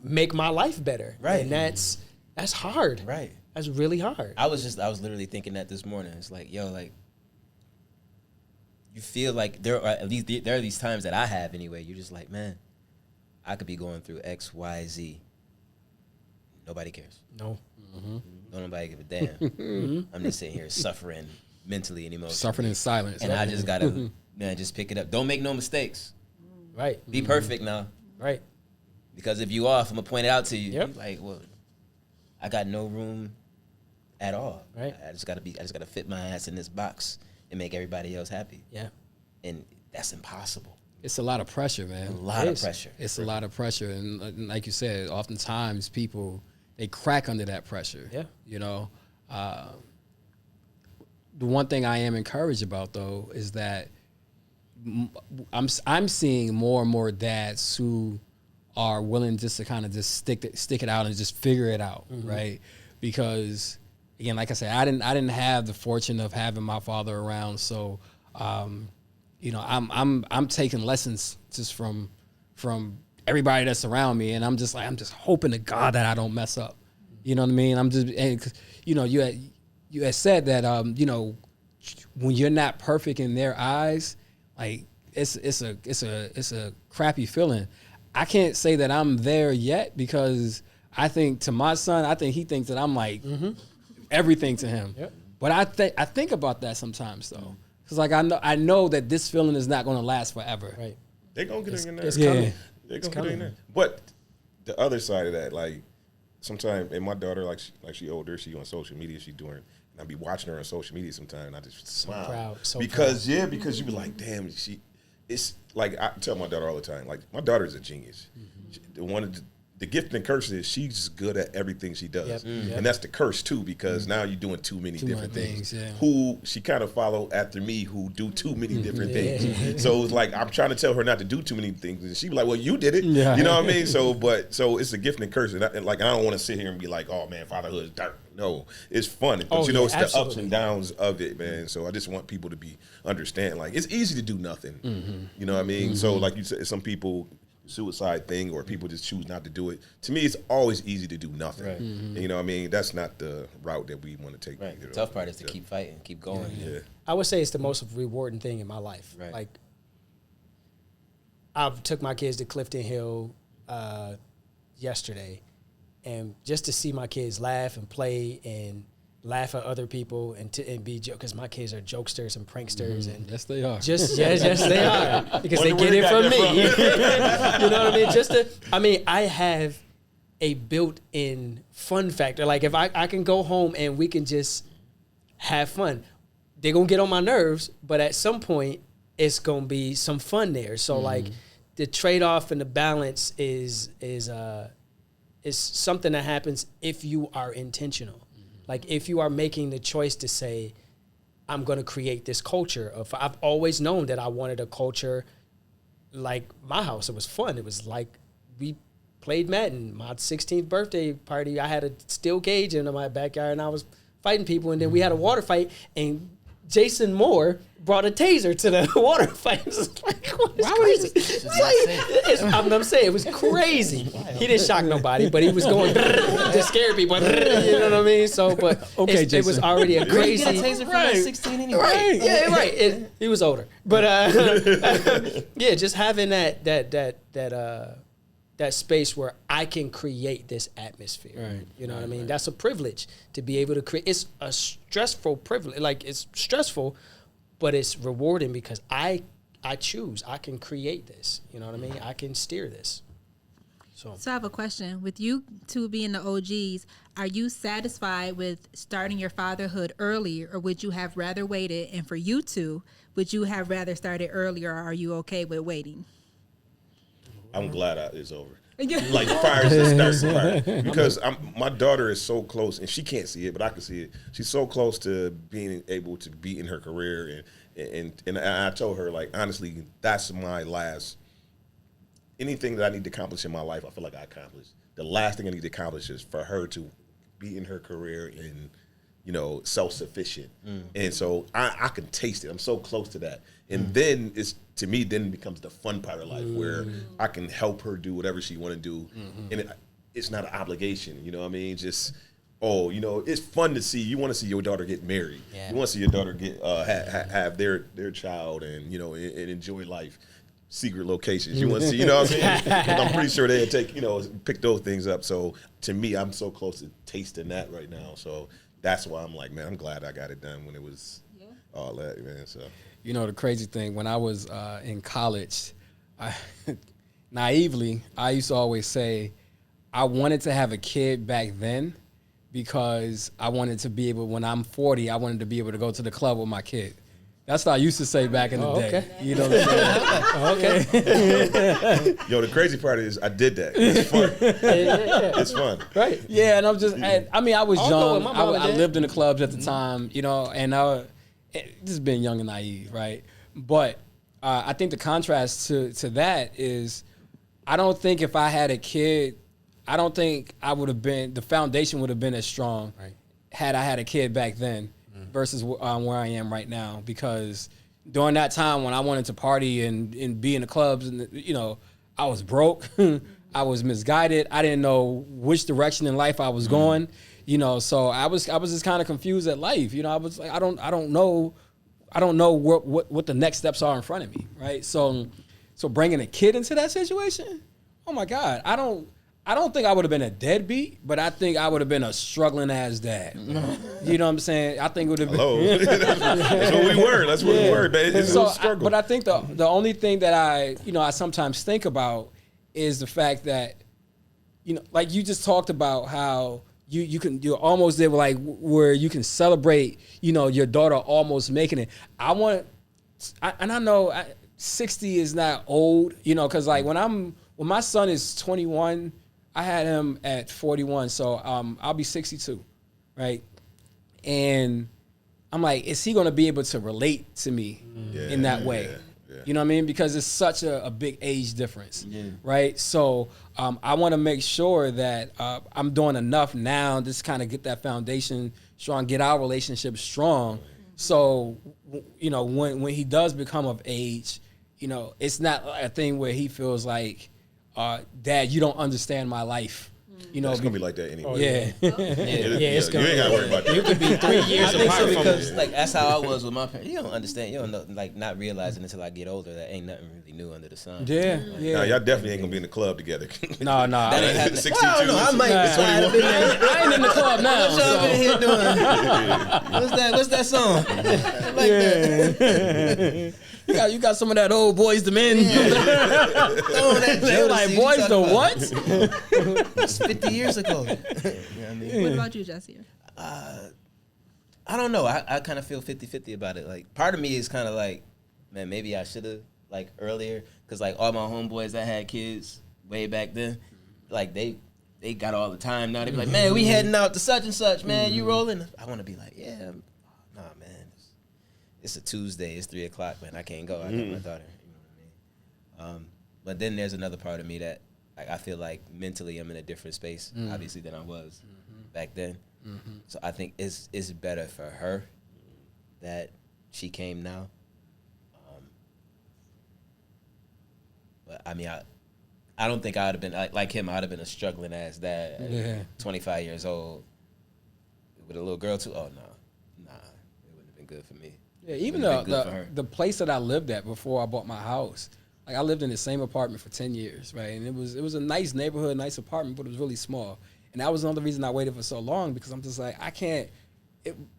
make my life better. Right. And that's hard. Right. That's really hard. I was literally thinking that this morning. It's like, yo, like, you feel like there are these times that I have anyway. You're just like, man, I could be going through X, Y, Z. Nobody cares. No. Don't nobody give a damn. I'm just sitting here suffering mentally and emotionally. Suffering in silence. And I just gotta, man, just pick it up. Don't make no mistakes. Right. Be perfect now. Right. Because if you off, I'm gonna point it out to you. Yep. You're like, well, I got no room at all. Right. I just gotta fit my ass in this box and make everybody else happy. Yeah. And that's impossible. It's a lot of pressure, man. A lot of pressure. It's a lot of pressure, and like you said, oftentimes people they crack under that pressure. Yeah. You know, the one thing I am encouraged about though is that I'm seeing more and more dads who are willing just to kind of just stick it out and just figure it out, right? Because again, like I said, I didn't have the fortune of having my father around, so you know, I'm taking lessons just from everybody that's around me, and I'm just hoping to God that I don't mess up. You know what I mean? I'm just, and, you know, you had said that you know, when you're not perfect in their eyes, like it's a crappy feeling. I can't say that I'm there yet because I think to my son, I think he thinks that I'm like everything to him. Yep. But I think about that sometimes though, because like I know that this feeling is not going to last forever. Right. They're gonna get in there. It's coming. They're gonna get in there. But the other side of that, like sometimes, and my daughter, like she older, she on social media, she doing. And I be watching her on social media sometimes, and I just smile. Proud, because you be like, damn, it's like I tell my daughter all the time, like my daughter is a genius. The gift and curse is she's good at everything she does, and that's the curse too, because now you're doing too many different things. Yeah. Who she kind of follow after me, who do too many different things. So it's like I'm trying to tell her not to do too many things, and she be like, "Well, you did it." Yeah. You know what I mean? So it's a gift and curse, and I don't want to sit here and be like, "Oh man, fatherhood is dark." No, it's fun, but it's absolutely. the ups and downs of it, man. So I just want people to understand, like it's easy to do nothing. You know what I mean? So like you said, some people. Suicide thing, or people just choose not to do it. To me, it's always easy to do nothing. Right. You know what I mean? That's not the route that we want to take. Right. The tough part is to keep fighting, keep going. Yeah. I would say it's the most rewarding thing in my life. Right. Like, I took my kids to Clifton Hill yesterday, and just to see my kids laugh and play and laugh at other people and be because my kids are jokesters and pranksters and yes they are. Yes they are because they get it from me. You know what I mean? I have a built-in fun factor. Like if I can go home and we can just have fun, they're gonna get on my nerves, but at some point it's gonna be some fun there. So like the trade-off and the balance is something that happens if you are intentional. Like if you are making the choice to say, I'm going to create this culture I've always known that I wanted a culture like my house. It was fun. It was like we played Madden. My 16th birthday party, I had a steel cage in my backyard and I was fighting people. And then we had a water fight and Jason Moore brought a taser to the water fight. It was like, I'm saying it was crazy. He didn't shock nobody, but he was going to scare people. You know what I mean? So, but okay, it was already a crazy. He got a taser for like 16 anyway. Right? Yeah, right. He was older, but yeah, just having that space where I can create this atmosphere. Right. You know what I mean? That's a privilege to be able to create. It's a stressful privilege. Like it's stressful, but it's rewarding because I choose. I can create this. You know what I mean? I can steer this. So I have a question. With you two being the OGs, are you satisfied with starting your fatherhood early, or would you have rather waited? And for you two, would you have rather started earlier, or are you okay with waiting? I'm glad it's over. Like fire starts the fire. Because my daughter is so close, and she can't see it, but I can see it. She's so close to being able to be in her career, and I told her, like, honestly, that's my last. Anything that I need to accomplish in my life, I feel like I accomplished. The last thing I need to accomplish is for her to be in her career and, you know, self-sufficient. And so I can taste it. I'm so close to that. And then to me, then becomes the fun part of life where I can help her do whatever she want to do. And it's not an obligation, you know what I mean? Just oh, you know, it's fun to see. You want to see your daughter get married. Yeah. You want to see your daughter get have their child and, you know, and enjoy life. Secret locations. You want to see, you know what I'm saying? 'Cause I'm pretty sure they'd take, you know, pick those things up. So to me, I'm so close to tasting that right now. So that's why I'm like, man, I'm glad I got it done when it was all that, man. So You know, the crazy thing, when I was in college, naively, I used to always say I wanted to have a kid back then because I wanted to be able, when I'm 40, I wanted to be able to go to the club with my kid. That's what I used to say back in the day. Okay. You know what I'm saying? Okay. yo, the crazy part is I did that. It's fun. It's fun. Right. Yeah, and I'm just, I mean, I was I'll go with young. my mom and I dad. lived in the clubs at the time, you know, and just being young and naive, right? But I think the contrast to that is, I don't think if I had a kid, I don't think I would have been, the foundation would have been as strong had I had a kid back then versus where I am right now. Because during that time when I wanted to party and be in the clubs, and you know, I was broke, I was misguided, I didn't know which direction in life I was going, you know. So I was just kind of confused at life, you know. I was like, I don't know what the next steps are in front of me, right? So bringing a kid into that situation, oh my God, I don't think I would have been a deadbeat, but I think I would have been a struggling ass dad. You know what I'm saying? I think it would have been. Hello. That's what we were. That's what we were, man. It's a struggle. But I think the only thing that I sometimes think about is the fact that, you know, like you just talked about how you're almost there, like where you can celebrate, you know, your daughter almost making it. I know 60 is not old, you know, because like when my son is 21, I had him at 41, so I'll be 62, right? And I'm like, is he going to be able to relate to me in that way? Yeah. You know what I mean? Because it's such a big age difference, right? So I want to make sure that I'm doing enough now to just kind of get that foundation strong, get our relationship strong. So, you know, when he does become of age, you know, it's not a thing where he feels like, Dad, you don't understand my life. You know, it's gonna be like that anyway. Yeah. It's you ain't gotta worry about that. You could be 3 years I think so apart from because like that's how I was with my parents. You don't understand. You don't know, like not realizing until I get older that ain't nothing really new under the sun. Yeah. Nah, y'all definitely ain't gonna be in the club together. No. That ain't happening. 62. I don't know. I might slide up in there. I ain't in the club now. What y'all been here doing? What's that song? Like that. You got some of that old Boys the Men. They're like, Boys the what? It's 50 years ago. You know what I mean? What about you, Jasir? I don't know. I kind of feel 50-50 about it. Like, part of me is kind of like, man, maybe I should have, like, earlier. Because, like, all my homeboys that had kids way back then, like, they got all the time now. They be like, man, we heading out to such and such, man. You rolling? I want to be like, yeah. Nah, man. It's a Tuesday. It's 3 o'clock, man. I can't go. I got my daughter. You know what I mean? But then there's another part of me that like, I feel like mentally I'm in a different space, obviously, than I was back then. So I think it's better for her that she came now. But I mean, I don't think I would have been like him. I would have been a struggling ass dad at 25 years old with a little girl too. Oh no, it wouldn't have been good for me. Yeah, even the place that I lived at before I bought my house, like I lived in the same apartment for 10 years, right? And it was a nice neighborhood, nice apartment, but it was really small. And that was another reason I waited for so long, because I'm just like, I can't,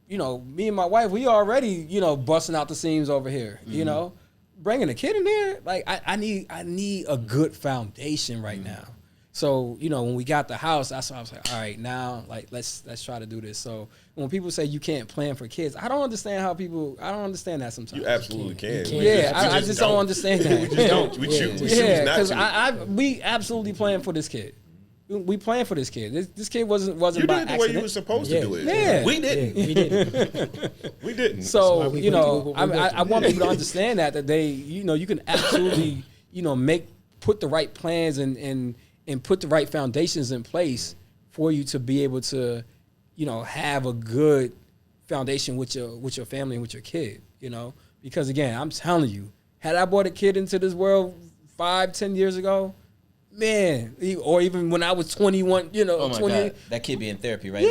you know, me and my wife, we already, you know, busting out the seams over here, you know? Bringing a kid in there, like I need a good foundation right now. So, you know, when we got the house, I was like, all right, now, like, let's try to do this. So when people say you can't plan for kids, I don't understand that sometimes. You absolutely can. Yeah, I just don't understand that. We just don't. We choose not to. We absolutely plan for this kid. We planned for this kid. This kid wasn't You by did it the accident. way you were supposed to do it. Yeah. We didn't. We didn't. We didn't. So, we you know, go through what we go I want people to understand that they, you know, you can absolutely, you know, put the right plans and put the right foundations in place for you to be able to, you know, have a good foundation with your family and with your kid, you know? Because again, I'm telling you, had I brought a kid into this world 5-10 years ago, Man, or even when I was 21, you know, Oh my 20. God, that kid be in therapy right now.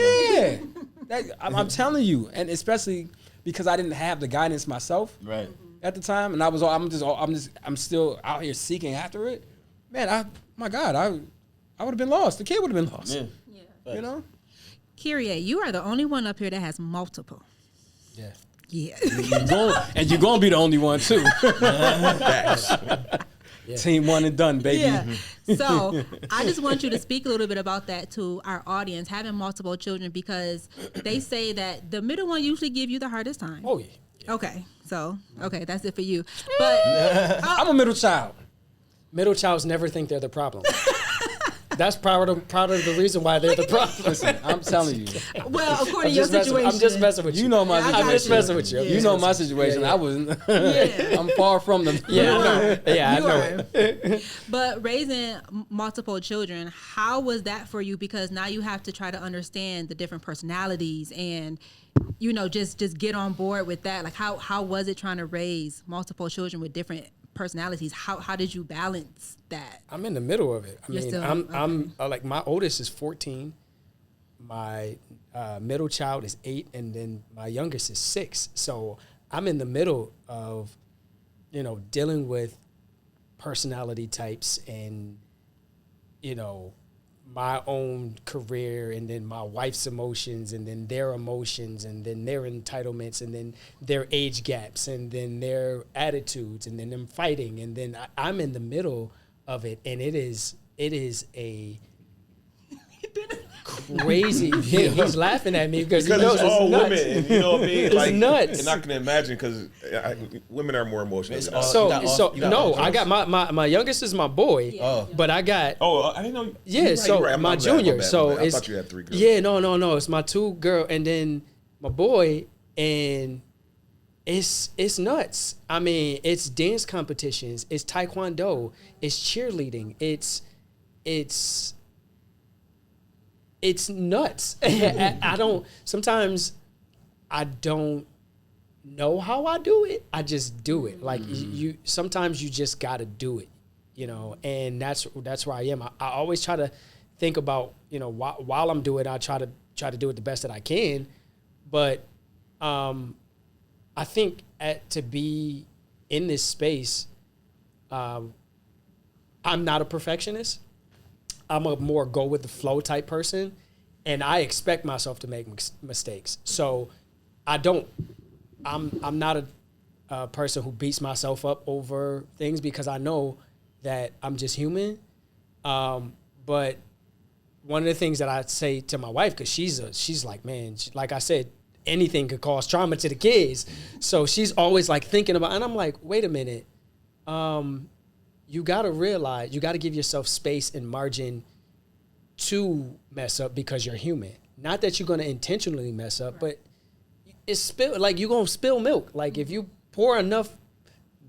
Yeah, I'm telling you, and especially because I didn't have the guidance myself Right. at the time, and I'm still out here seeking after it. Man, I would have been lost. The kid would have been lost. Yeah. You know. Kyria, you are the only one up here that has multiple. Yeah. Yeah. You're gonna be the only one too. Team one and done, baby. Yeah. So I just want you to speak a little bit about that to our audience, having multiple children, because they say that the middle one usually give you the hardest time. Oh yeah. Okay. So, that's it for you. But I'm a middle child. Middle childs never think they're the problem. That's part of the reason why they're the problem. Listen, I'm telling you. well, according to your situation. I'm just messing with you. You know my situation. I'm just messing with you. You know my situation. Yeah. I wasn't. I'm far from them. I know it. But raising multiple children, how was that for you? Because now you have to try to understand the different personalities and, you know, just get on board with that. Like, how was it trying to raise multiple children with different personalities? How did you balance that? I'm in the middle of it. I You're mean, still- I'm like, my oldest is 14. My middle child is 8, and then my youngest is 6. So I'm in the middle of, you know, dealing with personality types and, you know, my own career, and then my wife's emotions, and then their emotions, and then their entitlements, and then their age gaps, and then their attitudes, and then them fighting, and then I'm in the middle of it, and it is a crazy thing. He's laughing at me because he knows it's all nuts. women, and you know what I mean? It's nuts. And I can imagine because women are more emotional. It's than all- us. So You got no, all I got my youngest is my boy, but I got I didn't know. yeah. You're right, So you're right. my I'm bad, junior, my bad, so my bad. I it's thought you had 3 girls. yeah, no, it's my 2 girl, and then my boy, and it's nuts. I mean, it's dance competitions, it's taekwondo, it's cheerleading, it's nuts. Sometimes I don't know how I do it. I just do it. Like you sometimes you just got to do it, you know, and that's where I am. I always try to think about, you know, while I'm doing it, I try to do it the best that I can. But I think to be in this space, I'm not a perfectionist. I'm a more go with the flow type person, and I expect myself to make mistakes. So I'm not a person who beats myself up over things, because I know that I'm just human. But one of the things that I say to my wife, because she's like, man, like I said, anything could cause trauma to the kids. So she's always like thinking about, and I'm like, wait a minute. You got to realize, you got to give yourself space and margin to mess up, because you're human. Not that you're going to intentionally mess up, but it's like you're going to spill milk. Like if you pour enough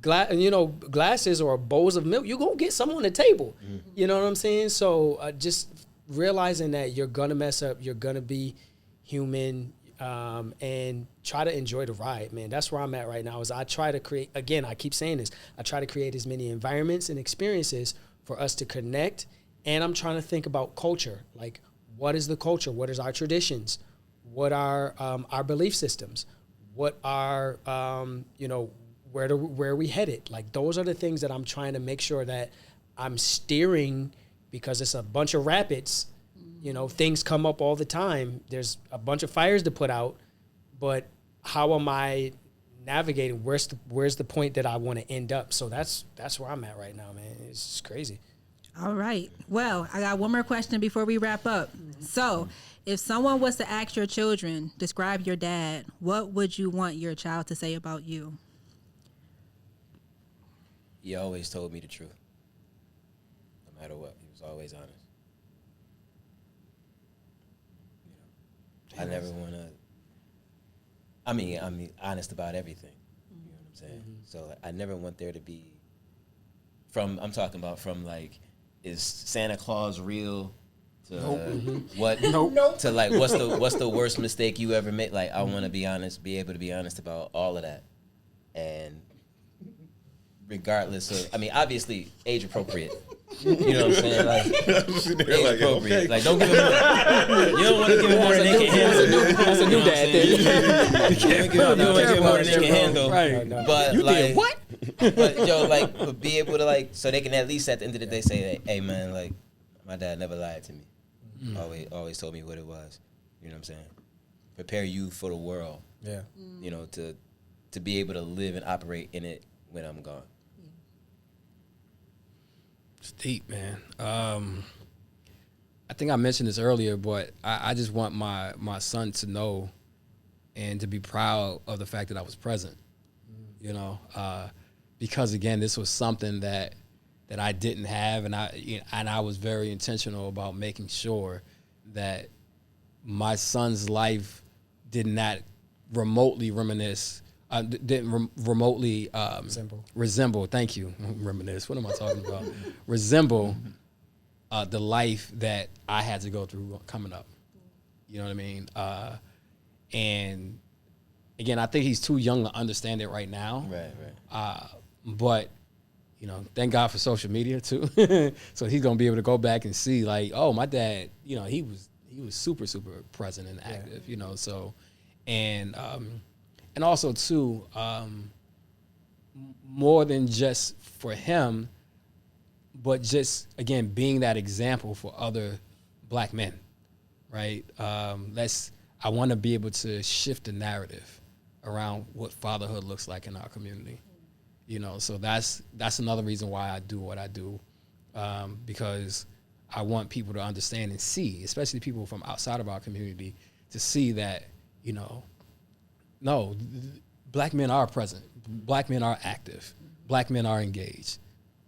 glasses or bowls of milk, you're going to get some on the table. Mm-hmm. You know what I'm saying? So just realizing that you're going to mess up, you're going to be human, and try to enjoy the ride, man. That's where I'm at right now, is I try to create, again, I keep saying this, I try to create as many environments and experiences for us to connect. And I'm trying to think about culture. Like, what is the culture? What is our traditions? What are our belief systems? What are, where are we headed? Like, those are the things that I'm trying to make sure that I'm steering, because it's a bunch of rapids. You know, things come up all the time. There's a bunch of fires to put out, but how am I navigating? Where's the point that I want to end up? So that's where I'm at right now, man. It's just crazy. All right. Well, I got one more question before we wrap up. So, if someone was to ask your children, describe your dad, what would you want your child to say about you? He always told me the truth. No matter what, he was always honest. I never want to. I mean, honest about everything. You know what I'm saying? Mm-hmm. So I never want there to be. I'm talking about from like, is Santa Claus real? To what? Nope. To like, what's the worst mistake you ever made? Like, I want to be honest, be able to be honest about all of that, and regardless of, I mean, obviously age appropriate You know what I'm saying? Like, age appropriate. Okay. Like, don't give him more. You don't want to give him more than they can handle. That's a new dad thing. You don't want to give him more than they can handle. Right. But You like, did what? But yo, like, but be able to like, so they can at least at the end of the day say, hey man, like, my dad never lied to me. Always told me what it was. You know what I'm saying? Prepare you for the world. Yeah. You know, to be able to live and operate in it when I'm gone. It's deep, man. I think I mentioned this earlier, but I just want my son to know and to be proud of the fact that I was present. You know, because again, this was something that I didn't have, and I was very intentional about making sure that my son's life did not remotely reminisce. Didn't remotely resemble. Thank you. Reminisce. What am I talking about? Resemble the life that I had to go through coming up. You know what I mean? And again, I think he's too young to understand it right now. Right. But you know, thank God for social media too. So he's gonna be able to go back and see, like, oh, my dad. You know, he was super present and active. You know, so and also too, more than just for him, but just again being that example for other black men, right? I want to be able to shift the narrative around what fatherhood looks like in our community, you know. So that's another reason why I do what I do, because I want people to understand and see, especially people from outside of our community, to see that, you know, no, black men are present. Black men are active. Black men are engaged.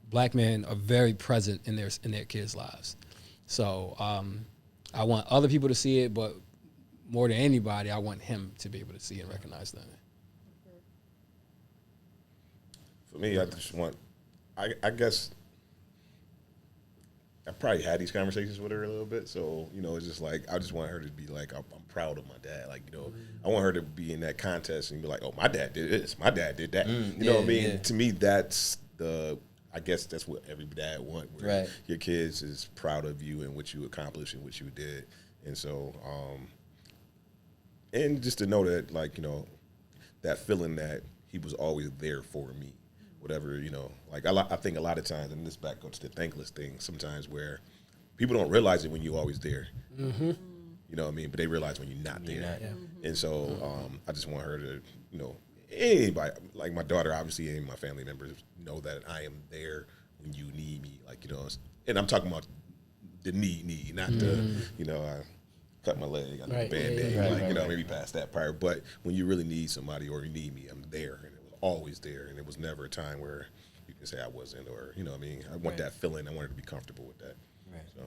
Black men are very present in their kids' lives. So I want other people to see it, but more than anybody, I want him to be able to see and recognize that. For me, I just want, I guess, I probably had these conversations with her a little bit, so, you know, it's just like, I just want her to be like, I'm proud of my dad. Like, you know, I want her to be in that contest and be like, oh, my dad did this, my dad did that. You know what I mean? Yeah. To me, that's I guess that's what every dad wants, where Right. your kids is proud of you and what you accomplished and what you did. And so, and just to know that, like, you know, that feeling that he was always there for me. Whatever, you know, like I think a lot of times, and this back goes to the thankless thing, sometimes where people don't realize it when you're always there. Mm-hmm. You know what I mean? But they realize when you're not there. And so I just want her to, you know, anybody, like my daughter, obviously, and my family members know that I am there when you need me. Like, you know, and I'm talking about the need, not the, you know, I cut my leg, I need a Band-Aid, like, you know, maybe past that part. But when you really need somebody or you need me, I'm there. And always there, and it was never a time where you can say I wasn't, or, you know what I mean? I want that feeling. I wanted to be comfortable with that. Right. So.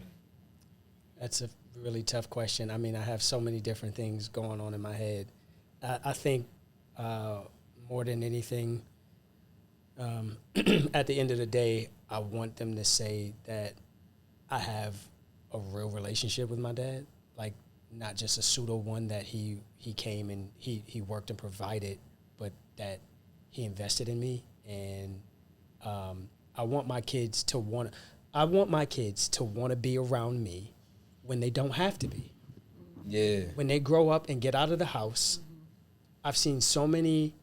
That's a really tough question. I mean, I have so many different things going on in my head. I think more than anything, at the end of the day, I want them to say that I have a real relationship with my dad, like not just a pseudo one that he came and he worked and provided, but that he invested in me, and I want my kids to want to be around me when they don't have to be. Yeah. When they grow up and get out of the house, I've seen so many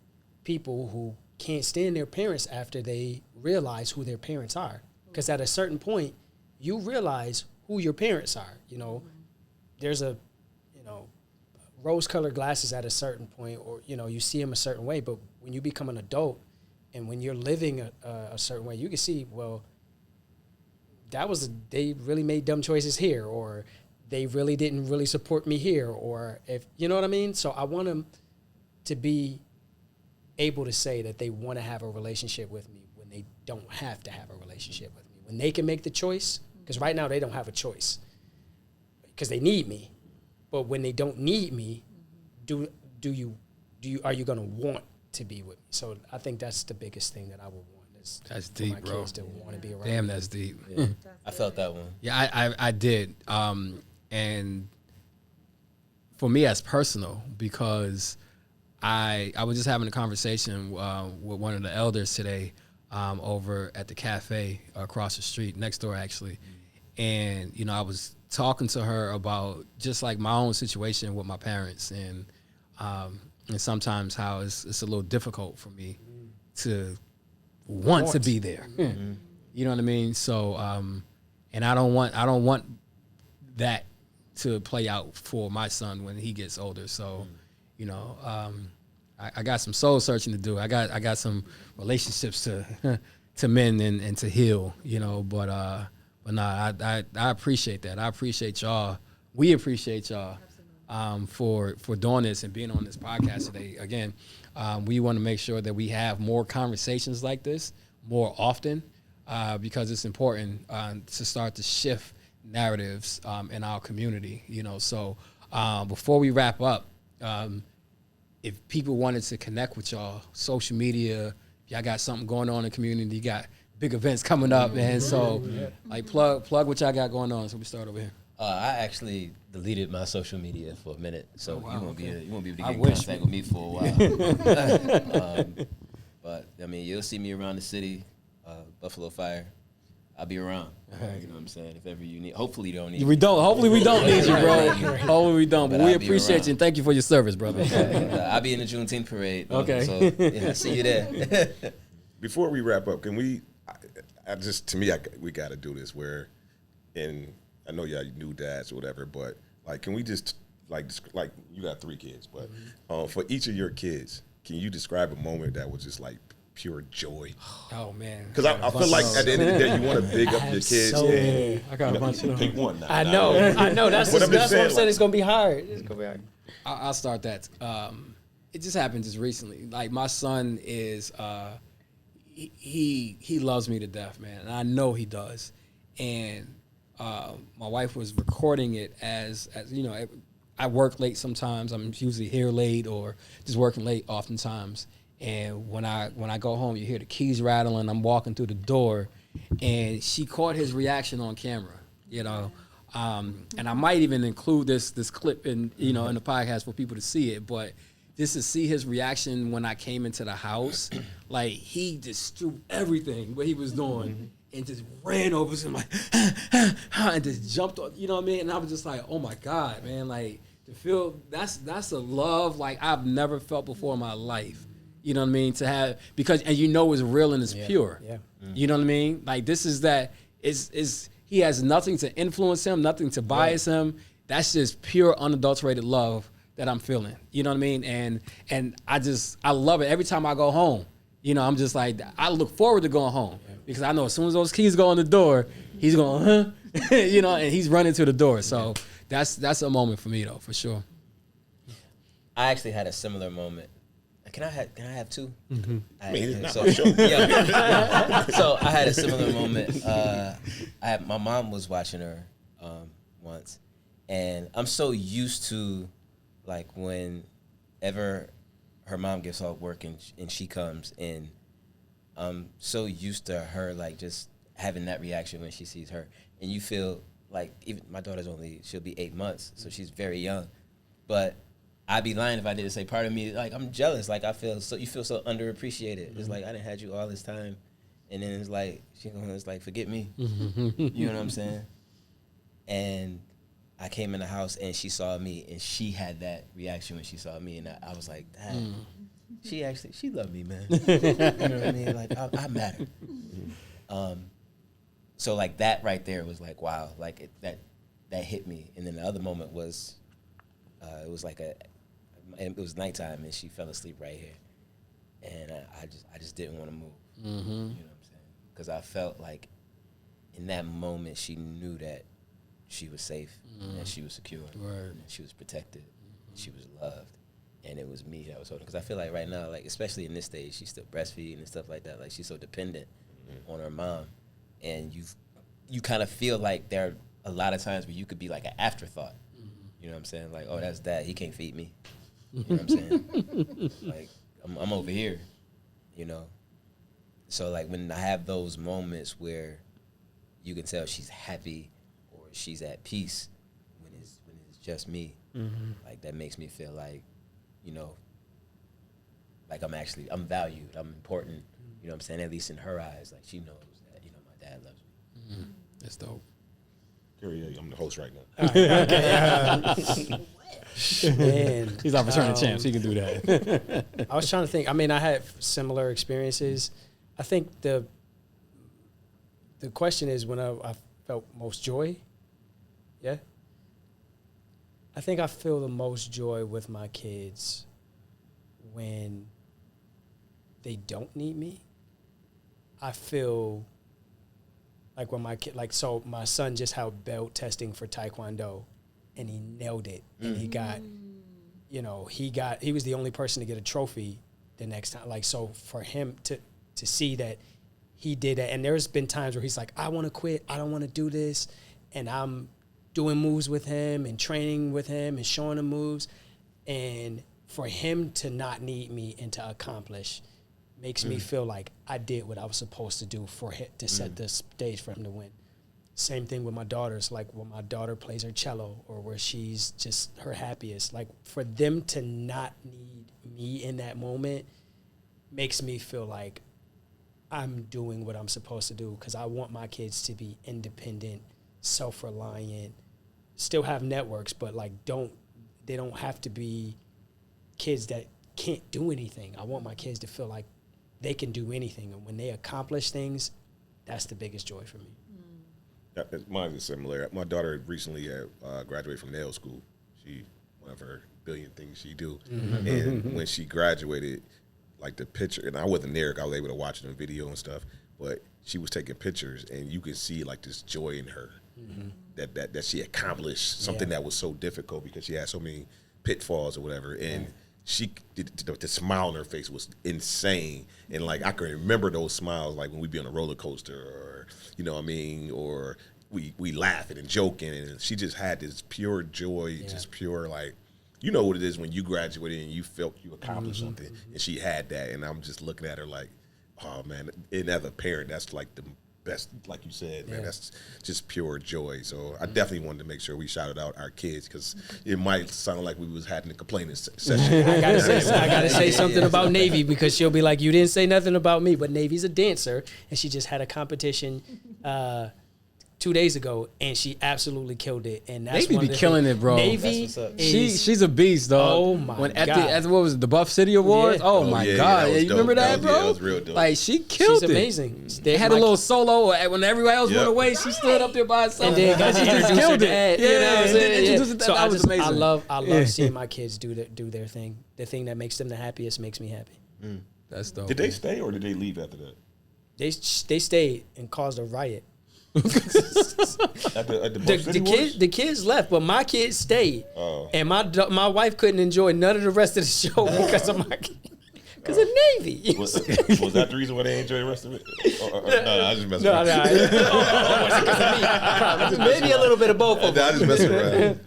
people who can't stand their parents after they realize who their parents are. Because at a certain point, you realize who your parents are. You know, there's rose-colored glasses at a certain point, or, you know, you see them a certain way, but when you become an adult and when you're living a certain way, you can see, well, they really made dumb choices here, or they really didn't really support me here, or if, you know what I mean? So I want them to be able to say that they want to have a relationship with me when they don't have to have a relationship with me, when they can make the choice, because right now they don't have a choice because they need me. But when they don't need me, are you going to want to be with me? So I think that's the biggest thing that I would want. That's for deep, my bro. kids to want to be around. Damn, me. that's deep. Yeah. I felt that one. Yeah, I did. And for me, that's personal, because I was just having a conversation with one of the elders today over at the cafe across the street, next door actually. And, you know, I was talking to her about just like my own situation with my parents and sometimes how it's a little difficult for me to want to be there. You know what I mean? So, and I don't want that to play out for my son when he gets older. So, you know, I got some soul searching to do. I got some relationships to mend and to heal, you know, but nah, I appreciate that. I appreciate y'all. We appreciate y'all for doing this and being on this podcast today. Again, we want to make sure that we have more conversations like this more often because it's important to start to shift narratives in our community, you know. So before we wrap up, if people wanted to connect with y'all, social media, y'all got something going on in the community, you got big events coming up, man. So like plug what y'all got going on. So we start over here. I actually deleted my social media for a minute, so you won't be able to get in wish contact with me for a while. But I mean, you'll see me around the city, Buffalo Fire. I'll be around. You know what I'm saying? If ever you need, hopefully you don't need. Hopefully we don't need you, bro. Hopefully we don't. But we appreciate you and thank you for your service, brother. I'll be in the Juneteenth parade. Okay. So yeah, see you there. Before we wrap up, can we? We got to do this. Where, and I know y'all new dads or whatever, but like, can we just like you got 3 kids, but for each of your kids, can you describe a moment that was just like pure joy? Oh man, because I feel like at the end of the day, you want to big up your kids. I got a bunch of them. Pick one. I know. That's what I'm saying. It's gonna be hard. It's gonna be hard. I'll start that. It just happened just recently. Like my son is, he loves me to death, man, and I know he does. And my wife was recording it as you know, I work late sometimes. I'm usually here late or just working late oftentimes. And when I go home, you hear the keys rattling. I'm walking through the door, and she caught his reaction on camera. You know, and I might even include this clip in in the podcast for people to see it. But just to see his reaction when I came into the house, like he just threw everything what he was doing and just ran over to him like and just jumped on. You know what I mean? And I was just like, oh my God, man! Like to feel that's a love like I've never felt before in my life. You know what I mean? To have, because, and you know it's real and it's pure. Yeah. You know what I mean? Like this is that, he has nothing to influence him, nothing to bias him. That's just pure unadulterated love that I'm feeling. You know what I mean? And I love it. Every time I go home, I'm just like, I look forward to going home because I know as soon as those keys go in the door, he's going, and he's running to the door. So that's a moment for me though, for sure. I actually had a similar moment. Can I have 2? Mm-hmm. So I had a similar moment. My mom was watching her once, and I'm so used to like whenever her mom gets off work and she comes in, I'm so used to her like just having that reaction when she sees her, and you feel like even my daughter's she'll be 8 months, so she's very young, but I'd be lying if I didn't say part of me, like, I'm jealous. Like, you feel so underappreciated. Mm-hmm. It's like, I done had you all this time. And then it's like, it's like, forget me. You know what I'm saying? And I came in the house and she saw me and she had that reaction when she saw me. And I was like, Dad, she loved me, man. You know what I mean? Like, I matter. So, like, that right there was like, wow. Like, that hit me. And then the other moment was, it was like it was nighttime and she fell asleep right here, and I just didn't want to move. Mm-hmm. You know what I'm saying? Because I felt like in that moment she knew that she was safe, and she was secure, and she was protected, and she was loved, and it was me that was holding. Because I feel like right now, like especially in this stage, she's still breastfeeding and stuff like that. Like she's so dependent on her mom, and you kind of feel like there are a lot of times where you could be like an afterthought. You know what I'm saying? Like, oh, that's Dad. He can't feed me. You know what I'm saying? Like, I'm over here, So, like, when I have those moments where you can tell she's happy or she's at peace when it's just me, like, that makes me feel like, like I'm valued, I'm important, You know what I'm saying? At least in her eyes, like she knows that, you know, my dad loves me. That's dope. Kyria, I'm the host right now. Man, He's our returning champ, so he can do that. I was trying to think. I mean, I had similar experiences. I think the question is when I felt most joy. Yeah. I think I feel the most joy with my kids when they don't need me. I feel like when my kid, like, so my son just held belt testing for Taekwondo and he nailed it. And he got, you know, he was the only person to get a trophy the next time. Like, so for him to see that he did that, and there's been times where he's like, I want to quit, I don't want to do this. And I'm doing moves with him and training with him and showing him moves. And for him to not need me and to accomplish makes me feel like I did what I was supposed to do for him to set the stage for him to win. Same thing with my daughters, like when my daughter plays her cello or where she's just her happiest. Like for them to not need me in that moment makes me feel like I'm doing what I'm supposed to do, because I want my kids to be independent, self-reliant, still have networks, but like they don't have to be kids that can't do anything. I want my kids to feel like they can do anything, and when they accomplish things, that's the biggest joy for me. Mine is similar. My daughter recently graduated from nail school. One of her billion things she do. And when she graduated, like the picture, and I wasn't there, I was able to watch it on video and stuff, but she was taking pictures and you could see like this joy in her that she accomplished something that was so difficult because she had so many pitfalls or whatever. And the smile on her face was insane. And like, I can remember those smiles, like when we'd be on a roller coaster or, you know what I mean? Or we laughing and joking, and she just had this pure joy, just pure, like, you know what it is when you graduated and you felt you accomplished something, and she had that. And I'm just looking at her like, oh man, and as a parent, that's like the best, like you said, man, that's just pure joy. So I definitely wanted to make sure we shouted out our kids, because it might sound like we was having a complaining session. I gotta say something about Navy, because she'll be like, you didn't say nothing about me, but Navy's a dancer, and she just had a competition 2 days ago, and she absolutely killed it. And that's Navy be killing it, bro. Navy, she's a beast, dog. Oh my god! At what was it, the Buff City Awards? Yeah. Oh my god! You remember that, bro? That was real dope. Like, she killed it. She's amazing. They had a little solo when everybody else went away. She stood up there by herself, and then got to just introduce her killed dad. it. Yeah, You know what I'm saying? So that was amazing. I love seeing my kids do their thing. The thing that makes them the happiest makes me happy. That's dope. Did they stay or did they leave after that? They stayed and caused a riot. At The kids left, but my kids stayed, and my wife couldn't enjoy none of the rest of the show because of because of Navy. Was that the reason why they enjoyed the rest of it? No, I was just messing around. Was it because of me? Probably. Maybe a little bit of both of them. I was just messing around.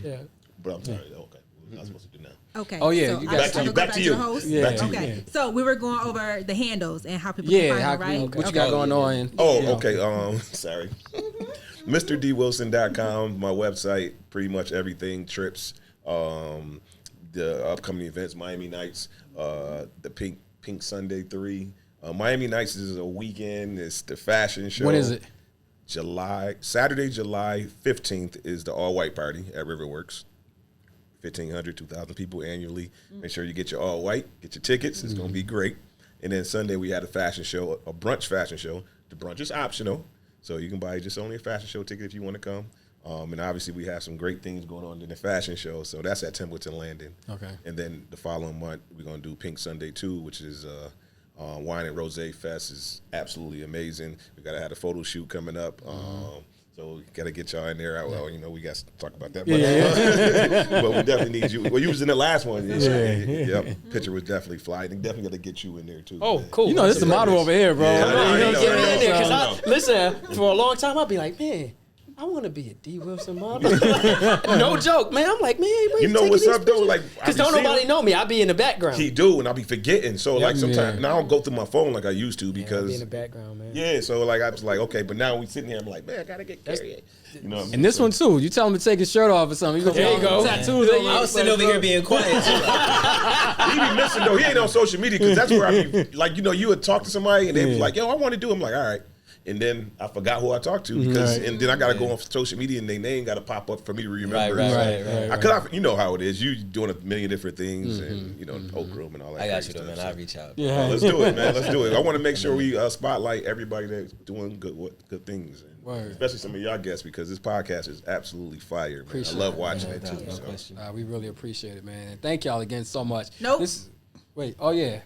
Yeah. But I'm sorry. Okay, what was I supposed to do now? Okay. Oh, yeah, So you I got just wanna go back to you. the host? Yeah. Back to you. Okay. So we were going over the handles and how people can find you, right? What you got going on? Okay. Sorry. MrDWilson.com, my website, pretty much everything, trips, the upcoming events, Miami Nights, the Pink Sunday 3. Miami Nights is a weekend. It's the fashion show. When is it? Saturday, July 15th is the all-white party at Riverworks. 1,500, 2,000 people annually. Make sure you get your all-white, get your tickets. It's going to be great. And then Sunday we had a fashion show, a brunch fashion show. The brunch is optional, so you can buy just only a fashion show ticket if you want to come. And obviously we have some great things going on in the fashion show, so that's at Templeton Landing. Okay. And then the following month we're going to do Pink Sunday 2, which is Wine and Rosé Fest. Is absolutely amazing. We got to have a photo shoot coming up. So we got to get y'all in there. Well, you know, we got to talk about that. But, but we definitely need you. Well, you was in the last one. Yep. Picture was definitely fly. And definitely got to get you in there, too. Oh, man. cool. You know, this is the model over here, bro. Yeah, Get me in there, I know. listen, for a long time I'll be like, man, I want to be a D. Wilson mom. No joke, man. I'm like, man, you know what's up though? Like, because don't nobody know me. I be in the background. He do, and I be forgetting. So like sometimes now I don't go through my phone like I used to because I be in the background, man. Yeah, so like I was like, okay, but now we sitting here. I'm like, man, I gotta get Kyria. You know what I mean? And this one too. You tell him to take his shirt off or something. There you go. Tattoos. I was sitting over here being quiet. He be missing though. He ain't on social media because that's where I be like, you know, you would talk to somebody and they be like, yo, I want to do. I'm like, all right. And then I forgot who I talked to because, and then I got to go on social media and their name got to pop up for me to remember. Right. You know how it is. You doing a million different things and, you know, the poke room and all that. I got you though, man. I'll reach out. Yeah. Let's do it, man. Let's do it. I want to make sure we spotlight everybody that's doing good things. And especially some of y'all guests because this podcast is absolutely fire, man. I love watching it too. We really appreciate it, man. And thank y'all again so much. Nope. Oh yeah,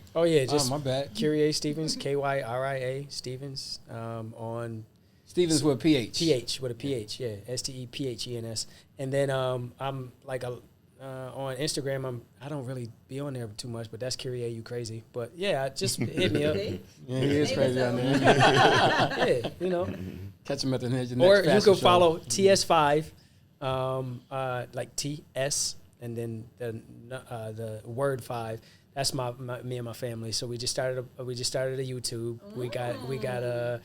just my bad. Kyria Stephens, Kyria Stephens, on Stephens with a PH. PH with a PH, yeah, STEPHENS. And then I'm like on Instagram. I don't really be on there too much, but that's Kyria, you crazy. But yeah, just hit me up. Yeah, he is crazy on there. Yeah, you know, catch him at the next. Or you can follow TS5, like TS, and then the word 5. That's me and my family. So we just started a YouTube. We got a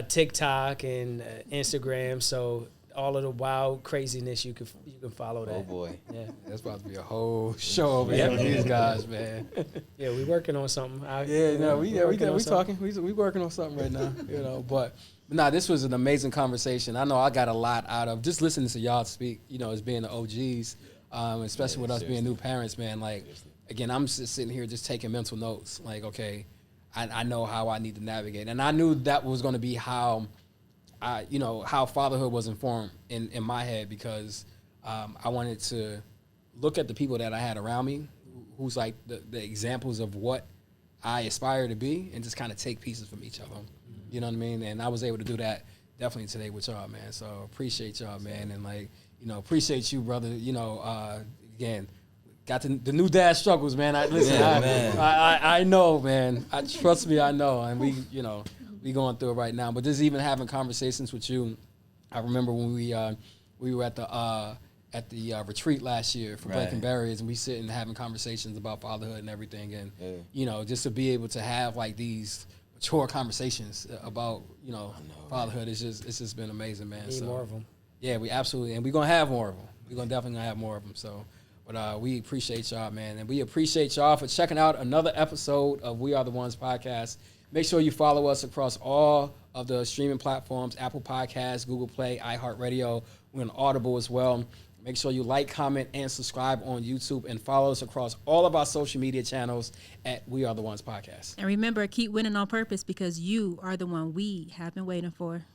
TikTok and Instagram. So all of the wild craziness you can follow that. Oh boy, yeah, that's about to be a whole show over here with these guys, man. Yeah, we working on something. We talking. We working on something right now, you know. But this was an amazing conversation. I know I got a lot out of just listening to y'all speak. You know, as being the OGs, especially with us being new parents, man. Like. Again, I'm just sitting here just taking mental notes. Like, okay, I know how I need to navigate. And I knew that was going to be how fatherhood was informed in my head because I wanted to look at the people that I had around me who's like the examples of what I aspire to be and just kind of take pieces from each of them. You know what I mean? And I was able to do that definitely today with y'all, man. So appreciate y'all, man. And like, you know, appreciate you, brother. You know, again, got the new dad struggles, man. I know, man. Trust me, I know. And we going through it right now. But just even having conversations with you, I remember when we were at the retreat last year for Breaking Barriers, and we sitting having conversations about fatherhood and everything, and you know, just to be able to have like these mature conversations about fatherhood, it's just been amazing, man. Need more of them. Yeah, we absolutely, and we're gonna have more of them. We're definitely gonna have more of them. So. But we appreciate y'all, man. And we appreciate y'all for checking out another episode of We Are The Ones podcast. Make sure you follow us across all of the streaming platforms, Apple Podcasts, Google Play, iHeartRadio. We're on Audible as well. Make sure you like, comment, and subscribe on YouTube. And follow us across all of our social media channels at We Are The Ones podcast. And remember, keep winning on purpose because you are the one we have been waiting for.